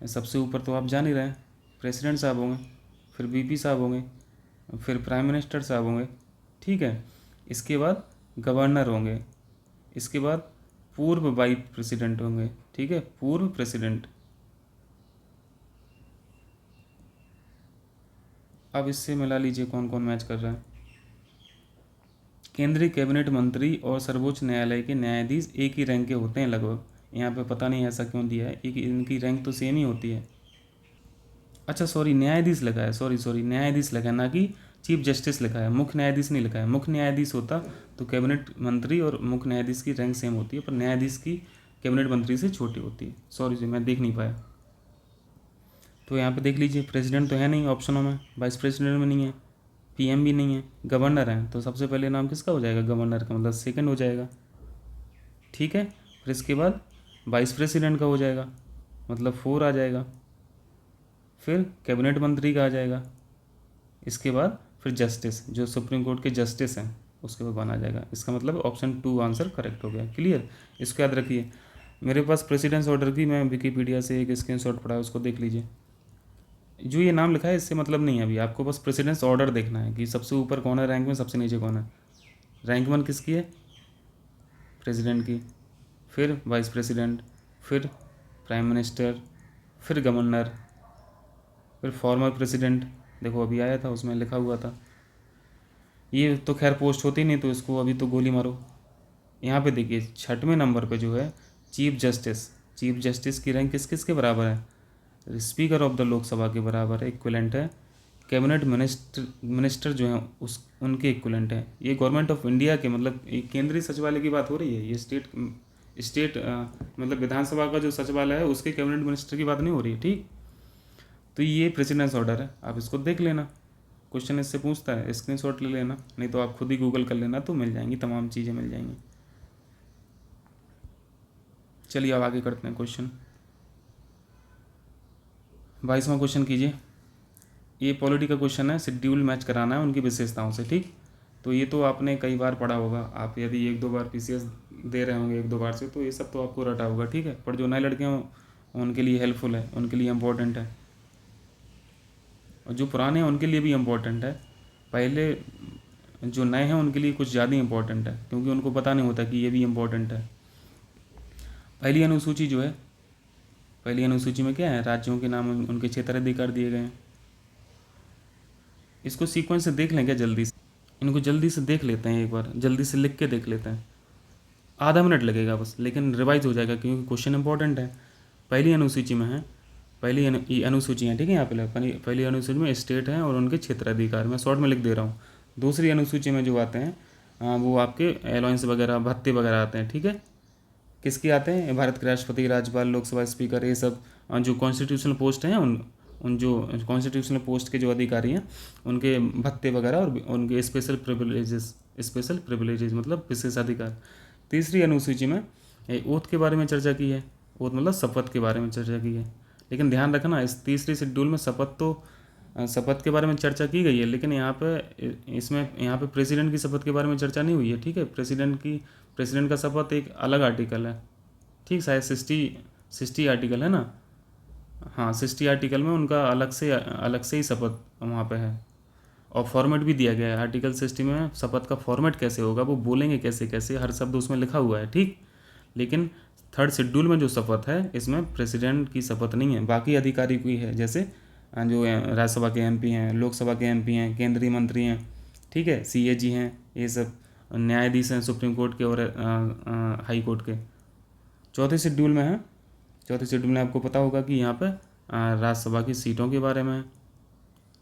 सबसे ऊपर तो आप जान ही रहे हैं, प्रेसिडेंट साहब होंगे, फिर VP साहब होंगे, फिर प्राइम मिनिस्टर साहब होंगे। ठीक है, इसके बाद गवर्नर होंगे, इसके बाद पूर्व वाइस प्रेसिडेंट होंगे। ठीक है, पूर्व प्रेसिडेंट। अब इससे मिला लीजिए कौन कौन मैच कर रहा है। केंद्रीय कैबिनेट मंत्री और सर्वोच्च न्यायालय के न्यायाधीश एक ही रैंक के होते हैं लगभग। यहाँ पे पता नहीं ऐसा क्यों दिया है, एक इनकी रैंक तो सेम ही होती है। अच्छा सॉरी, न्यायाधीश लिखा है, सॉरी न्यायाधीश लिखा है, ना कि चीफ जस्टिस लिखा है। मुख्य न्यायाधीश नहीं लिखा है। मुख्य न्यायाधीश होता तो कैबिनेट मंत्री और मुख्य न्यायाधीश की रैंक सेम होती है, पर न्यायाधीश की कैबिनेट मंत्री से छोटी होती है। सॉरी जी, मैं देख नहीं पाया। तो यहाँ पे देख लीजिए, प्रेसिडेंट तो है नहीं ऑप्शनों में, वाइस प्रेसिडेंट में नहीं है, PM भी नहीं है, गवर्नर है। तो सबसे पहले नाम किसका हो जाएगा, गवर्नर का, मतलब सेकंड हो जाएगा। ठीक है, फिर इसके बाद वाइस प्रेसिडेंट का हो जाएगा, मतलब 4 आ जाएगा। फिर कैबिनेट मंत्री का आ जाएगा। इसके बाद फिर जस्टिस, जो सुप्रीम कोर्ट के जस्टिस हैं, उसके बाद 1 आ जाएगा। इसका मतलब ऑप्शन 2 आंसर करेक्ट हो गया। क्लियर, इसको याद रखिए। मेरे पास प्रेसिडेंस ऑर्डर की मैं विकीपीडिया से एक स्क्रीनशॉट पड़ा है, उसको देख लीजिए। जो ये नाम लिखा है इससे मतलब नहीं है, अभी आपको बस प्रेसिडेंस ऑर्डर देखना है कि सबसे ऊपर कौन है रैंक में, सबसे नीचे कौन है। रैंक 1 किसकी है? प्रेसिडेंट की, फिर वाइस प्रेसिडेंट, फिर प्राइम मिनिस्टर, फिर गवर्नर, फिर फॉर्मर प्रेसिडेंट। देखो अभी आया था, उसमें लिखा हुआ था। ये तो खैर पोस्ट होती नहीं, तो इसको अभी तो गोली मारो। यहाँ पे देखिए 6वें नंबर पे जो है चीफ जस्टिस। चीफ जस्टिस की रैंक किस किस के बराबर है? स्पीकर ऑफ द लोकसभा के बराबर है, इक्विवेलेंट है। कैबिनेट मिनिस्टर जो हैं उस उनके इक्विवेलेंट है। ये गवर्नमेंट ऑफ इंडिया के, मतलब ये केंद्रीय सचिवालय की बात हो रही है। ये स्टेट मतलब विधानसभा का जो सचिवालय है उसके कैबिनेट मिनिस्टर की बात नहीं हो रही है, ठीक। तो ये प्रेसिडेंस ऑर्डर है, आप इसको देख लेना। क्वेश्चन इससे पूछता है, स्क्रीनशॉट ले लेना, नहीं तो आप खुद ही गूगल कर लेना, तो मिल जाएंगी, तमाम चीज़ें मिल जाएंगी। चलिए अब आगे करते हैं क्वेश्चन। 22वां क्वेश्चन कीजिए। ये पॉलिटी का क्वेश्चन है, शेड्यूल मैच कराना है उनकी विशेषताओं से, ठीक। तो ये तो आपने कई बार पढ़ा होगा, आप यदि 1-2 बार पीसीएस दे रहे होंगे 1-2 बार से, तो ये सब तो आपको रटा होगा, ठीक है। पर जो नए लड़के हों उनके लिए हेल्पफुल है, उनके लिए इम्पोर्टेंट है, और जो पुराने हैं उनके लिए भी इम्पोर्टेंट है। पहले जो नए हैं उनके लिए कुछ ज़्यादा इम्पोर्टेंट है, क्योंकि उनको पता नहीं होता कि ये भी इम्पोर्टेंट है। पहली अनुसूची जो है, पहली अनुसूची में क्या है? राज्यों के नाम, उनके क्षेत्राधिकार दिए गए हैं। इसको सीक्वेंस से देख लें क्या जल्दी से? इनको जल्दी से देख लेते हैं, एक बार जल्दी से लिख के देख लेते हैं। आधा मिनट लगेगा बस, लेकिन रिवाइज हो जाएगा क्योंकि क्वेश्चन इंपॉर्टेंट है। पहली अनुसूची में है, ये अनुसूची है, ठीक है। यहाँ पे पहली अनुसूची में स्टेट हैं और उनके क्षेत्राधिकार, मैं शॉर्ट में लिख दे रहा हूँ। दूसरी अनुसूची में जो आते हैं वो आपके अलाउंस वगैरह, भत्ते वगैरह आते हैं, ठीक है। किसके आते हैं? भारत के राष्ट्रपति, राज्यपाल, लोकसभा स्पीकर, ये सब जो कॉन्स्टिट्यूशनल पोस्ट हैं उन जो कॉन्स्टिट्यूशनल पोस्ट के जो अधिकारी हैं उनके भत्ते वगैरह और उनके स्पेशल प्रिविलेजेस मतलब विशेषाधिकार। तीसरी अनुसूची में ओथ के बारे में चर्चा की है, ओथ मतलब शपथ के बारे में चर्चा की है। लेकिन ध्यान रखना, इस तीसरी शेड्यूल में शपथ के बारे में चर्चा की गई है, लेकिन यहाँ पे प्रेसिडेंट की शपथ के बारे में चर्चा नहीं हुई है, ठीक है। प्रेसिडेंट का शपथ एक अलग आर्टिकल है, ठीक। शायद 60 आर्टिकल है ना, हाँ 60 आर्टिकल में उनका अलग से ही शपथ वहाँ पे है, और फॉर्मेट भी दिया गया है। आर्टिकल 60 में शपथ का फॉर्मेट कैसे होगा, वो बोलेंगे कैसे कैसे, हर शब्द उसमें लिखा हुआ है, ठीक। लेकिन 3rd शेड्यूल में जो शपथ है इसमें प्रेसिडेंट की शपथ नहीं है, बाकी अधिकारी की है। जैसे जो राज्यसभा के एमपी हैं, लोकसभा के एमपी हैं, केंद्रीय मंत्री हैं, ठीक है, सीएजी हैं, ये सब न्यायाधीश हैं सुप्रीम कोर्ट के और हाई कोर्ट के। चौथे शेड्यूल में है, चौथे शेड्यूल में आपको पता होगा कि यहाँ पर राज्यसभा की सीटों के बारे में है,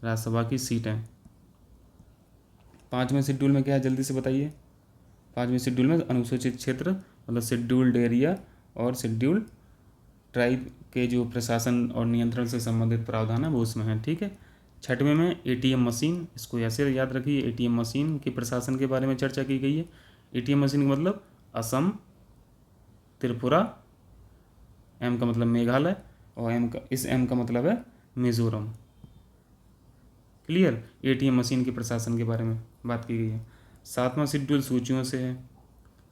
राज्यसभा की सीटें। 5वें शेड्यूल में क्या है, जल्दी से बताइए। 5वें शेड्यूल में अनुसूचित क्षेत्र मतलब शेड्यूल्ड एरिया और शेड्यूल्ड ट्राइब के जो प्रशासन और नियंत्रण से संबंधित प्रावधान है वो उसमें है, ठीक है। 6वें में एटीएम मशीन, इसको ऐसे याद रखिए, एटीएम मशीन के प्रशासन के बारे में चर्चा की गई है। एटीएम मशीन का मतलब असम, त्रिपुरा, एम का मतलब मेघालय, और एम का मतलब है मिजोरम। क्लियर, एटीएम मशीन के प्रशासन के बारे में बात की गई है। 7वां शेड्यूल सूचियों से है,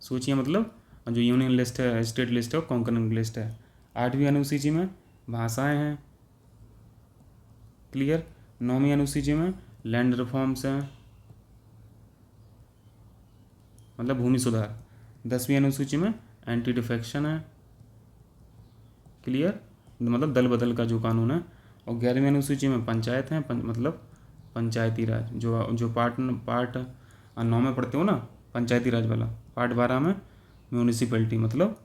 सूचियाँ मतलब जो यूनियन लिस्ट है, स्टेट लिस्ट है और कॉन्करेंट लिस्ट है। 8वीं अनुसूची में भाषाएं हैं, क्लियर। 9वीं अनुसूची में लैंड रिफॉर्म्स हैं मतलब भूमि सुधार। 10वीं अनुसूची में एंटी डिफेक्शन है, क्लियर, मतलब दल बदल का जो कानून है। और 11वीं अनुसूची में पंचायत हैं, मतलब पंचायती राज। जो पार्ट 9 में पढ़ते हो ना, पंचायती राज वाला। पार्ट 12 में म्यूनिसिपैलिटी मतलब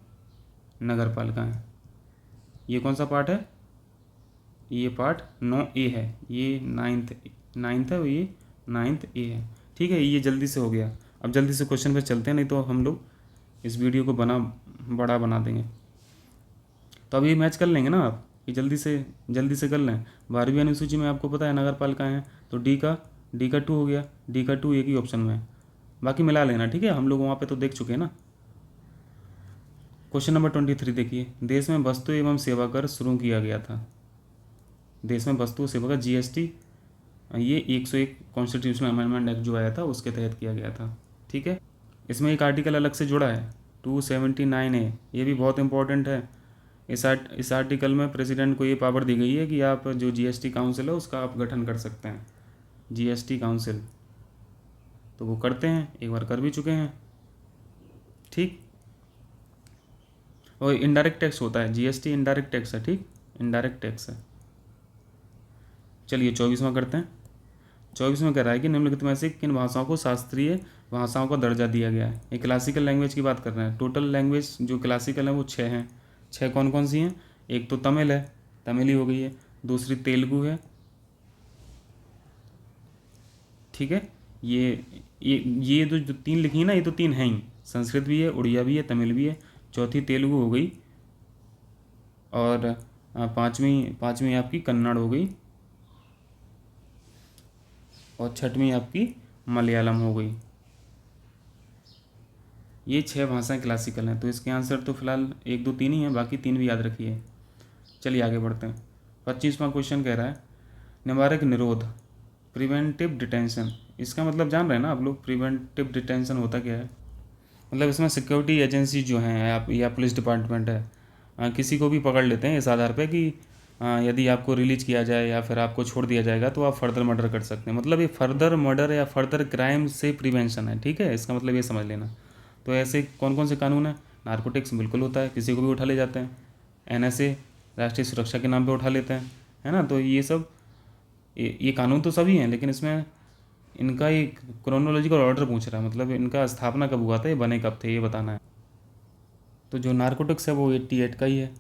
नगर पालिका है। ये कौन सा पार्ट है? ये पार्ट 9A है, ये 9th है, ये 9th A है, ठीक है। ये जल्दी से हो गया। अब जल्दी से क्वेश्चन पे चलते हैं, नहीं तो हम लोग इस वीडियो को बड़ा बना देंगे। तो अब ये मैच कर लेंगे ना आप, ये जल्दी से कर लें। 12वीं अनुसूची में आपको पता है नगर पालिका है, तो डी का 2 हो गया, डी का 2 एक ही ऑप्शन में है, बाकी मिला लेना, ठीक है। हम लोग वहाँ पे तो देख चुके हैं ना। क्वेश्चन नंबर 23 देखिए। देश में वस्तु एवं सेवा कर शुरू किया गया था। देश में वस्तु सेवा कर जीएसटी, ये 101 कॉन्स्टिट्यूशनल अमेंडमेंट एक्ट जो आया था उसके तहत किया गया था, ठीक है। इसमें एक आर्टिकल अलग से जुड़ा है 279A, ये भी बहुत इंपॉर्टेंट है। इस आर्टिकल में प्रेसिडेंट को ये पावर दी गई है कि आप जो जीएसटी काउंसिल है उसका आप गठन कर सकते हैं, जीएसटी काउंसिल। तो वो करते हैं, एक बार कर भी चुके हैं, ठीक। और इनडायरेक्ट टैक्स होता है, जीएसटी इनडायरेक्ट टैक्स है, ठीक, इनडायरेक्ट टैक्स है। चलिए 24वां करते हैं। 24वां कह रहा है कि निम्नलिखित में से किन भाषाओं को शास्त्रीय भाषाओं का दर्जा दिया गया है। ये क्लासिकल लैंग्वेज की बात कर रहे हैं। टोटल लैंग्वेज जो क्लासिकल है वो 6 हैं। 6 कौन कौन सी हैं? एक तो तमिल है, तमिल ही हो गई है। दूसरी तेलुगु है, ठीक है। ये जो 3 लिखी है ना, ये तो 3 हैं ही। संस्कृत भी है, उड़िया भी है, तमिल भी है। चौथी तेलुगु हो गई, और पाँचवीं आपकी कन्नड़ हो गई, और छठवीं आपकी मलयालम हो गई। ये 6 भाषाएं क्लासिकल हैं। तो इसके आंसर तो फिलहाल 1 2 3 ही हैं, बाकी 3 भी याद रखिए। चलिए आगे बढ़ते हैं। 25वां क्वेश्चन कह रहा है निवारक निरोध, प्रिवेंटिव डिटेंशन। इसका मतलब जान रहे हैं ना आप लोग, प्रिवेंटिव डिटेंशन होता क्या है? मतलब इसमें सिक्योरिटी एजेंसी जो हैं आप या पुलिस डिपार्टमेंट है, किसी को भी पकड़ लेते हैं इस आधार पे कि यदि आपको रिलीज किया जाए या फिर आपको छोड़ दिया जाएगा तो आप फर्दर मर्डर कर सकते हैं। मतलब ये फर्दर मर्डर या फर्दर क्राइम से प्रिवेंशन है, ठीक है। इसका मतलब ये समझ लेना। तो ऐसे कौन कौन से कानून हैं? नार्कोटिक्स बिल्कुल होता है, किसी को भी उठा ले जाते हैं। एनएसए राष्ट्रीय सुरक्षा के नाम पे उठा लेते हैं, है ना। तो ये सब ये कानून तो सभी हैं, लेकिन इसमें इनका एक क्रोनोलॉजिकल ऑर्डर पूछ रहा है, मतलब इनका स्थापना कब हुआ था, ये बने कब थे, ये बताना है। तो जो नार्कोटिक्स है वो 88 का ही है,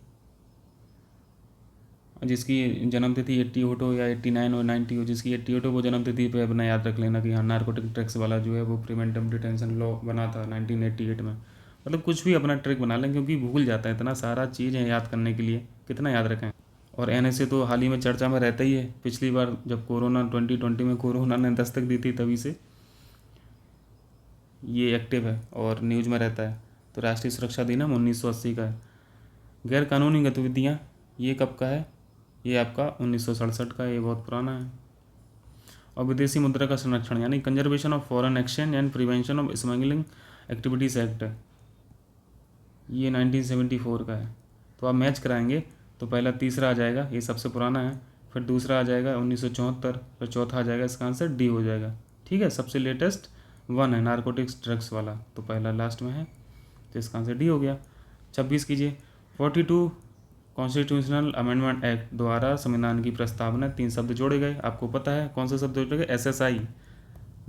जिसकी जन्म तिथि 80 हो या 89 हो 90 हो, जिसकी 88 हो वो जन्म तिथि पे अपना याद रख लेना कि हाँ नार्कोटिक ड्रग्स वाला जो है वो प्रिवेंटिव डिटेंशन लॉ बना था 1988 में। मतलब कुछ भी अपना ट्रिक बना लें, क्योंकि भूल जाता है, इतना सारा चीज़ है याद करने के लिए, कितना याद रखें। और एनएसए तो हाल ही में चर्चा में रहता ही है। पिछली बार जब कोरोना 2020 में कोरोना ने दस्तक दी थी, तभी से ये एक्टिव है और न्यूज़ में रहता है। तो राष्ट्रीय सुरक्षा अधिनियम 1980 का है। गैर कानूनी गतिविधियाँ, ये कब का है? ये आपका 1967 का, ये बहुत पुराना है। और विदेशी मुद्रा का संरक्षण यानी conservation of foreign exchange and prevention of smuggling activities act, ये 1974 का है। तो आप मैच कराएंगे तो पहला तीसरा आ जाएगा, ये सबसे पुराना है। फिर दूसरा आ जाएगा 1974, फिर चौथा आ जाएगा, इसका आंसर डी हो जाएगा, ठीक है। सबसे लेटेस्ट 1 है नार्कोटिक्स ड्रग्स वाला, तो पहला लास्ट में है, तो इसका आंसर डी हो गया। 26 कीजिए। 42 कॉन्स्टिट्यूशनल अमेंडमेंट एक्ट द्वारा संविधान की प्रस्तावना, 3 शब्द जोड़े गए। आपको पता है कौन सा शब्द जोड़े गए? SSI।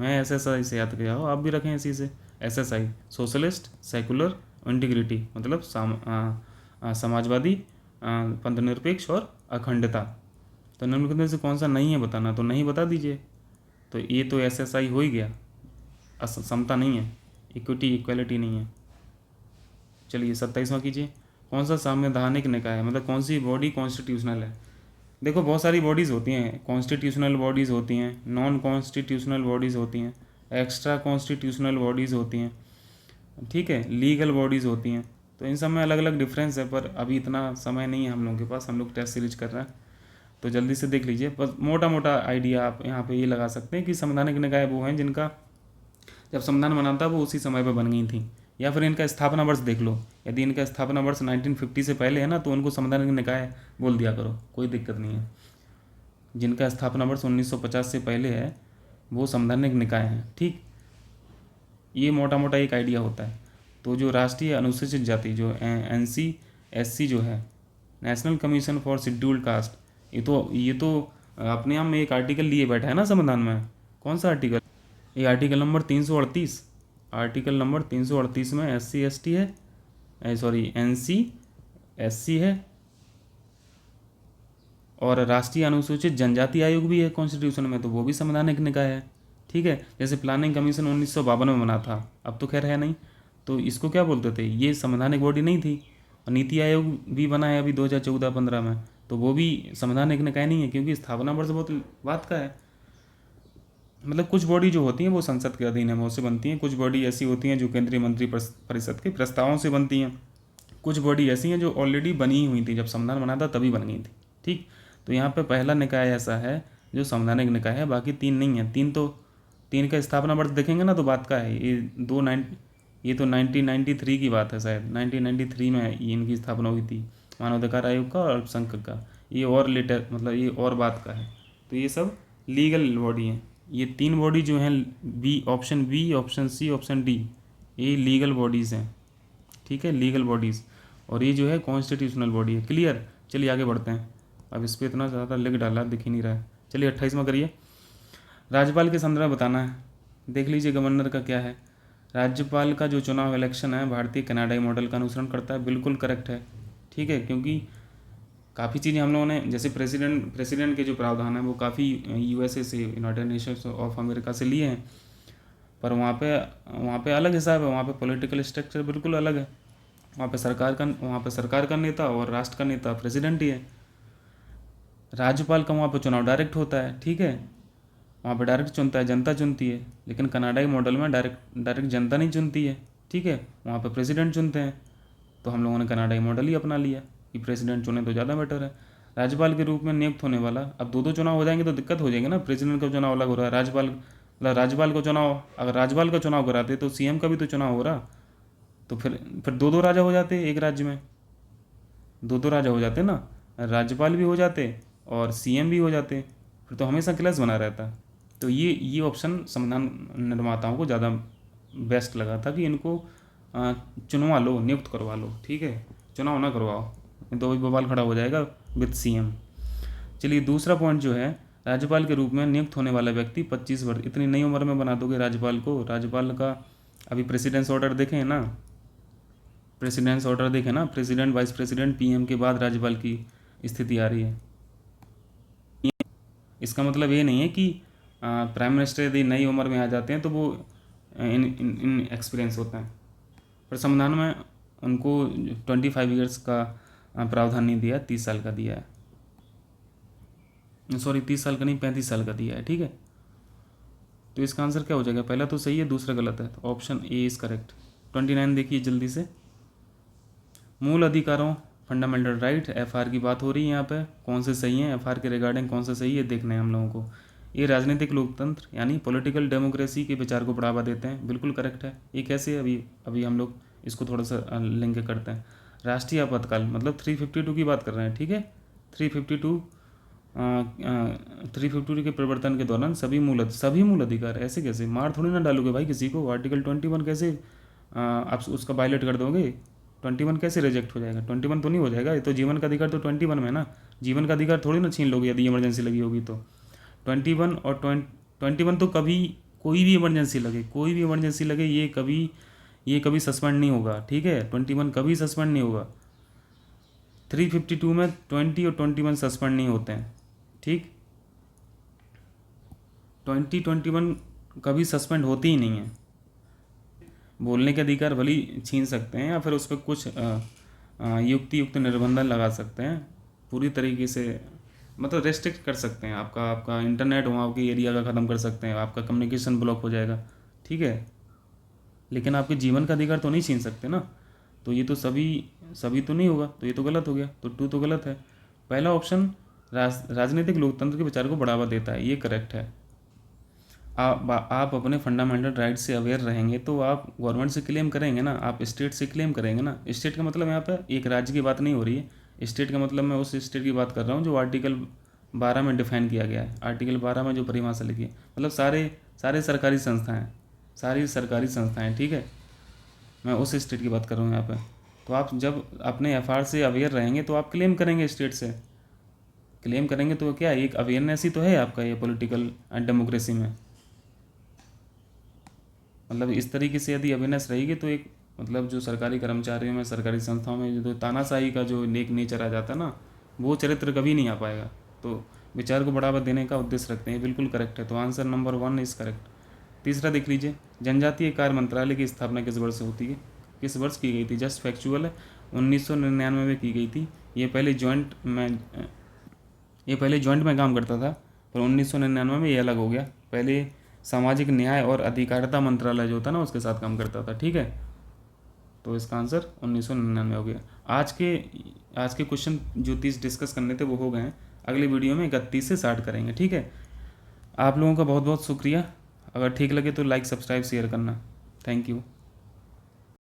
मैं SSI से याद किया हो, आप भी रखें इसी से। SSI सोशलिस्ट, सेकुलर, इंटीग्रिटी, मतलब समाजवादी, पंथनिरपेक्ष और अखंडता। तो निम्नलिखित में से कौन सा नहीं है बताना, तो नहीं बता दीजिए। तो ये तो SSI हो ही गया, समता नहीं है, इक्विटी इक्वलिटी नहीं है। चलिए 27वां कीजिए। कौन सा संवैधानिक निकाय है, मतलब कौन सी बॉडी कॉन्स्टिट्यूशनल है? देखो बहुत सारी बॉडीज़ होती हैं, कॉन्स्टिट्यूशनल बॉडीज़ होती हैं, नॉन कॉन्स्टिट्यूशनल बॉडीज़ होती हैं, एक्स्ट्रा कॉन्स्टिट्यूशनल बॉडीज़ होती हैं, ठीक है, लीगल बॉडीज़ होती हैं। तो इन सब में अलग अलग डिफरेंस है, पर अभी इतना समय नहीं है हम लोगों के पास, हम लोग टेस्ट सीरीज कर रहे हैं, तो जल्दी से देख लीजिए। बस मोटा मोटा आइडिया आप यहाँ पे ये लगा सकते हैं कि संवैधानिक निकाय वो हैं जिनका जब संविधान बना था वो उसी समय पर बन गई थी, या फिर इनका स्थापना वर्ष देख लो। यदि इनका स्थापना वर्ष 1950 से पहले है ना, तो उनको संवैधानिक निकाय बोल दिया करो, कोई दिक्कत नहीं है। जिनका स्थापना वर्ष 1950 से पहले है वो संवैधानिक निकाय हैं, ठीक। ये मोटा मोटा एक आइडिया होता है। तो जो राष्ट्रीय अनुसूचित जाति जो NCSC जो है, national commission for scheduled caste, ये तो अपने आप में एक आर्टिकल लिए बैठा है ना संविधान में। कौन सा आर्टिकल? ये आर्टिकल नंबर 338। आर्टिकल नंबर 338 में SC/ST है, सॉरी NCSC है, और राष्ट्रीय अनुसूचित जनजाति आयोग भी है कॉन्स्टिट्यूशन में, तो वो भी संवैधानिक निकाय है, ठीक है। जैसे प्लानिंग कमीशन 1952 में बना था, अब तो खैर है नहीं, तो इसको क्या बोलते थे, ये संवैधानिक बॉडी नहीं थी। और नीति आयोग भी बना है अभी 2014-15 में, तो वो भी संवैधानिक निकाय नहीं है, क्योंकि स्थापना वर्ष बहुत बात का है। मतलब कुछ बॉडी जो होती हैं वो संसद के अधिनियमों से बनती हैं, कुछ बॉडी ऐसी होती हैं जो केंद्रीय मंत्री परिषद के प्रस्तावों से बनती हैं, कुछ बॉडी ऐसी हैं जो ऑलरेडी बनी हुई थी, जब संविधान बना था तभी बन गई थी, ठीक। तो यहाँ पे पहला निकाय ऐसा है जो संवैधानिक निकाय है, बाकी 3 नहीं है। 3 का स्थापना वर्ष देखेंगे ना तो बात का है, ये तो 1993 की बात है, शायद 1993 में ये इनकी स्थापना हुई थी, मानवाधिकार आयोग का और अल्पसंख्यक का। ये और लेटर मतलब ये और बात का है। तो ये सब लीगल बॉडी हैं। ये 3 बॉडी जो हैं, option B, option C, option D, ये लीगल बॉडीज़ हैं, ठीक है, लीगल बॉडीज़। और ये जो है कॉन्स्टिट्यूशनल बॉडी है। क्लियर। चलिए आगे बढ़ते हैं। अब इस पर इतना ज़्यादा लिख डाला, दिख ही नहीं रहा है। चलिए 28वां करिए। राज्यपाल के संदर्भ में बताना है। देख लीजिए गवर्नर का क्या है। राज्यपाल का जो चुनाव इलेक्शन है भारतीय कनाडाई मॉडल का अनुसरण करता है। बिल्कुल करेक्ट है, ठीक है, क्योंकि काफ़ी चीज़ें हम लोगों ने, जैसे प्रेसिडेंट के जो प्रावधान है वो काफ़ी यूएसए से, यूनाइटेड नेशंस ऑफ अमेरिका से लिए हैं, पर वहाँ पे अलग हिसाब है। वहाँ पे पॉलिटिकल स्ट्रक्चर बिल्कुल अलग है। वहाँ पे सरकार का नेता और राष्ट्र का नेता प्रेसिडेंट ही है। राज्यपाल का वहाँ पे चुनाव डायरेक्ट होता है, ठीक है, वहाँ पे डायरेक्ट चुनता है, जनता चुनती है। लेकिन कनाडाई मॉडल में डायरेक्ट जनता नहीं चुनती है, ठीक है, वहाँ पे प्रेसिडेंट चुनते हैं। तो हम लोगों ने कनाडाई मॉडल ही अपना लिया कि प्रेसिडेंट चुने तो ज़्यादा बेटर है। राज्यपाल के रूप में नियुक्त होने वाला, अब 2 चुनाव हो जाएंगे तो दिक्कत हो जाएगी ना। प्रेसिडेंट का चुनाव अलग हो रहा है, राज्यपाल को चुनाव, अगर राज्यपाल का चुनाव कराते तो सीएम का भी तो चुनाव हो रहा, तो फिर 2 राजा हो जाते एक राज्य में, 2 राजा हो जाते ना, राज्यपाल भी हो जाते और सीएम भी हो जाते, फिर तो हमेशा क्लैश बना रहता। तो ये ऑप्शन संविधान निर्माताओं को ज़्यादा बेस्ट लगा था कि इनको चुनवा लो, नियुक्त करवा लो, ठीक है, चुनाव ना करवाओ, तो वही बवाल खड़ा हो जाएगा विद सीएम। चलिए दूसरा पॉइंट जो है, राज्यपाल के रूप में नियुक्त होने वाला व्यक्ति 25 वर्ष, इतनी नई उम्र में बना दोगे राज्यपाल को। राज्यपाल का अभी प्रेसिडेंस ऑर्डर देखें ना, प्रेसिडेंट, वाइस प्रेसिडेंट, पीएम के बाद राज्यपाल की स्थिति आ रही है। इसका मतलब ये नहीं है कि प्राइम मिनिस्टर यदि नई उम्र में आ जाते हैं तो वो इन एक्सपीरियंस होता है। पर संविधान में उनको 25 ईयर्स का प्रावधान नहीं दिया, 30 साल का दिया है। सॉरी 30 साल का नहीं, 35 साल का दिया है, ठीक है। तो इसका आंसर क्या हो जाएगा? पहला तो सही है, दूसरा गलत है, तो ऑप्शन ए इज़ करेक्ट। 29 देखिए जल्दी से। मूल अधिकारों, फंडामेंटल राइट, एफआर की बात हो रही है यहाँ पे, कौन से सही हैं एफआर के रिगार्डिंग, कौन से सही है देखना है हम लोगों को। ये राजनीतिक लोकतंत्र यानी पॉलिटिकल डेमोक्रेसी के विचार को बढ़ावा देते हैं, बिल्कुल करेक्ट है। ये कैसे, अभी हम लोग इसको थोड़ा सा लिंक करते हैं। राष्ट्रीय आपातकाल मतलब 352 की बात कर रहे हैं, ठीक है। 352 के परिवर्तन के दौरान सभी मूल अधिकार, ऐसे कैसे, मार थोड़ी ना डालोगे भाई किसी को। आर्टिकल 21 कैसे आप उसका वायलेट कर दोगे? 21 कैसे रिजेक्ट हो जाएगा? 21 तो नहीं हो जाएगा, ये तो जीवन का अधिकार तो 21 में है ना। जीवन का अधिकार थोड़ी ना छीन लोगे यदि इमरजेंसी लगी होगी तो। 21 और 21 तो कभी कोई भी इमरजेंसी लगे ये कभी सस्पेंड नहीं होगा, ठीक है। 21 कभी सस्पेंड नहीं होगा। 352 में 20 और 21 सस्पेंड नहीं होते हैं, ठीक। 21 कभी सस्पेंड होती ही नहीं है। बोलने के अधिकार भले छीन सकते हैं या फिर उस पर कुछ युक्त निर्बंधन लगा सकते हैं, पूरी तरीके से मतलब रेस्ट्रिक्ट कर सकते हैं। आपका इंटरनेट वहाँ के एरिया का ख़त्म कर सकते हैं, आपका कम्युनिकेशन ब्लॉक हो जाएगा, ठीक है। लेकिन आपके जीवन का अधिकार तो नहीं छीन सकते ना। तो ये तो सभी तो नहीं होगा, तो ये तो गलत हो गया, तो 2 तो गलत है। पहला ऑप्शन राजनीतिक लोकतंत्र के विचार को बढ़ावा देता है, ये करेक्ट है। आप अपने फंडामेंटल राइट से अवेयर रहेंगे तो आप गवर्नमेंट से क्लेम करेंगे ना, आप स्टेट से क्लेम करेंगे ना। स्टेट का मतलब यहाँ पे एक राज्य की बात नहीं हो रही है। स्टेट का मतलब मैं उस स्टेट की बात कर रहा हूँ जो आर्टिकल 12 में डिफाइन किया गया है। आर्टिकल 12 में जो परिभाषा लिखी है, मतलब सारे सरकारी संस्थाएँ, ठीक है। मैं उस स्टेट की बात कर रहा हूँ यहाँ पर। तो आप जब अपने एफआर से अवेयर रहेंगे तो आप क्लेम करेंगे, स्टेट से क्लेम करेंगे, तो क्या एक अवेयरनेस ही तो है आपका ये पॉलिटिकल डेमोक्रेसी में। मतलब इस तरीके से यदि अवेयरनेस रहेगी तो एक मतलब जो सरकारी कर्मचारियों में, सरकारी संस्थाओं में जो तानाशाही का जो नेचर आ जाता है ना, वो चरित्र कभी नहीं आ पाएगा। तो विचार को बढ़ावा देने का उद्देश्य रखते हैं, बिल्कुल करेक्ट है। तो आंसर नंबर 1 इज़ करेक्ट। तीसरा देख लीजिए, जनजातीय कार्य मंत्रालय की स्थापना किस वर्ष से होती है, किस वर्ष की गई थी? जस्ट फैक्चुअल है, 1999 में की गई थी। ये पहले जॉइंट में काम करता था, पर 1999 में ये अलग हो गया। पहले सामाजिक न्याय और अधिकारिता मंत्रालय जो था ना उसके साथ काम करता था, ठीक है। तो इसका आंसर 1999 हो गया। आज के क्वेश्चन जो 30 डिस्कस करने थे वो हो गए हैं। अगले वीडियो में 31 से 60 करेंगे, ठीक है। आप लोगों का बहुत बहुत शुक्रिया। अगर ठीक लगे तो लाइक सब्सक्राइब शेयर करना। Thank you.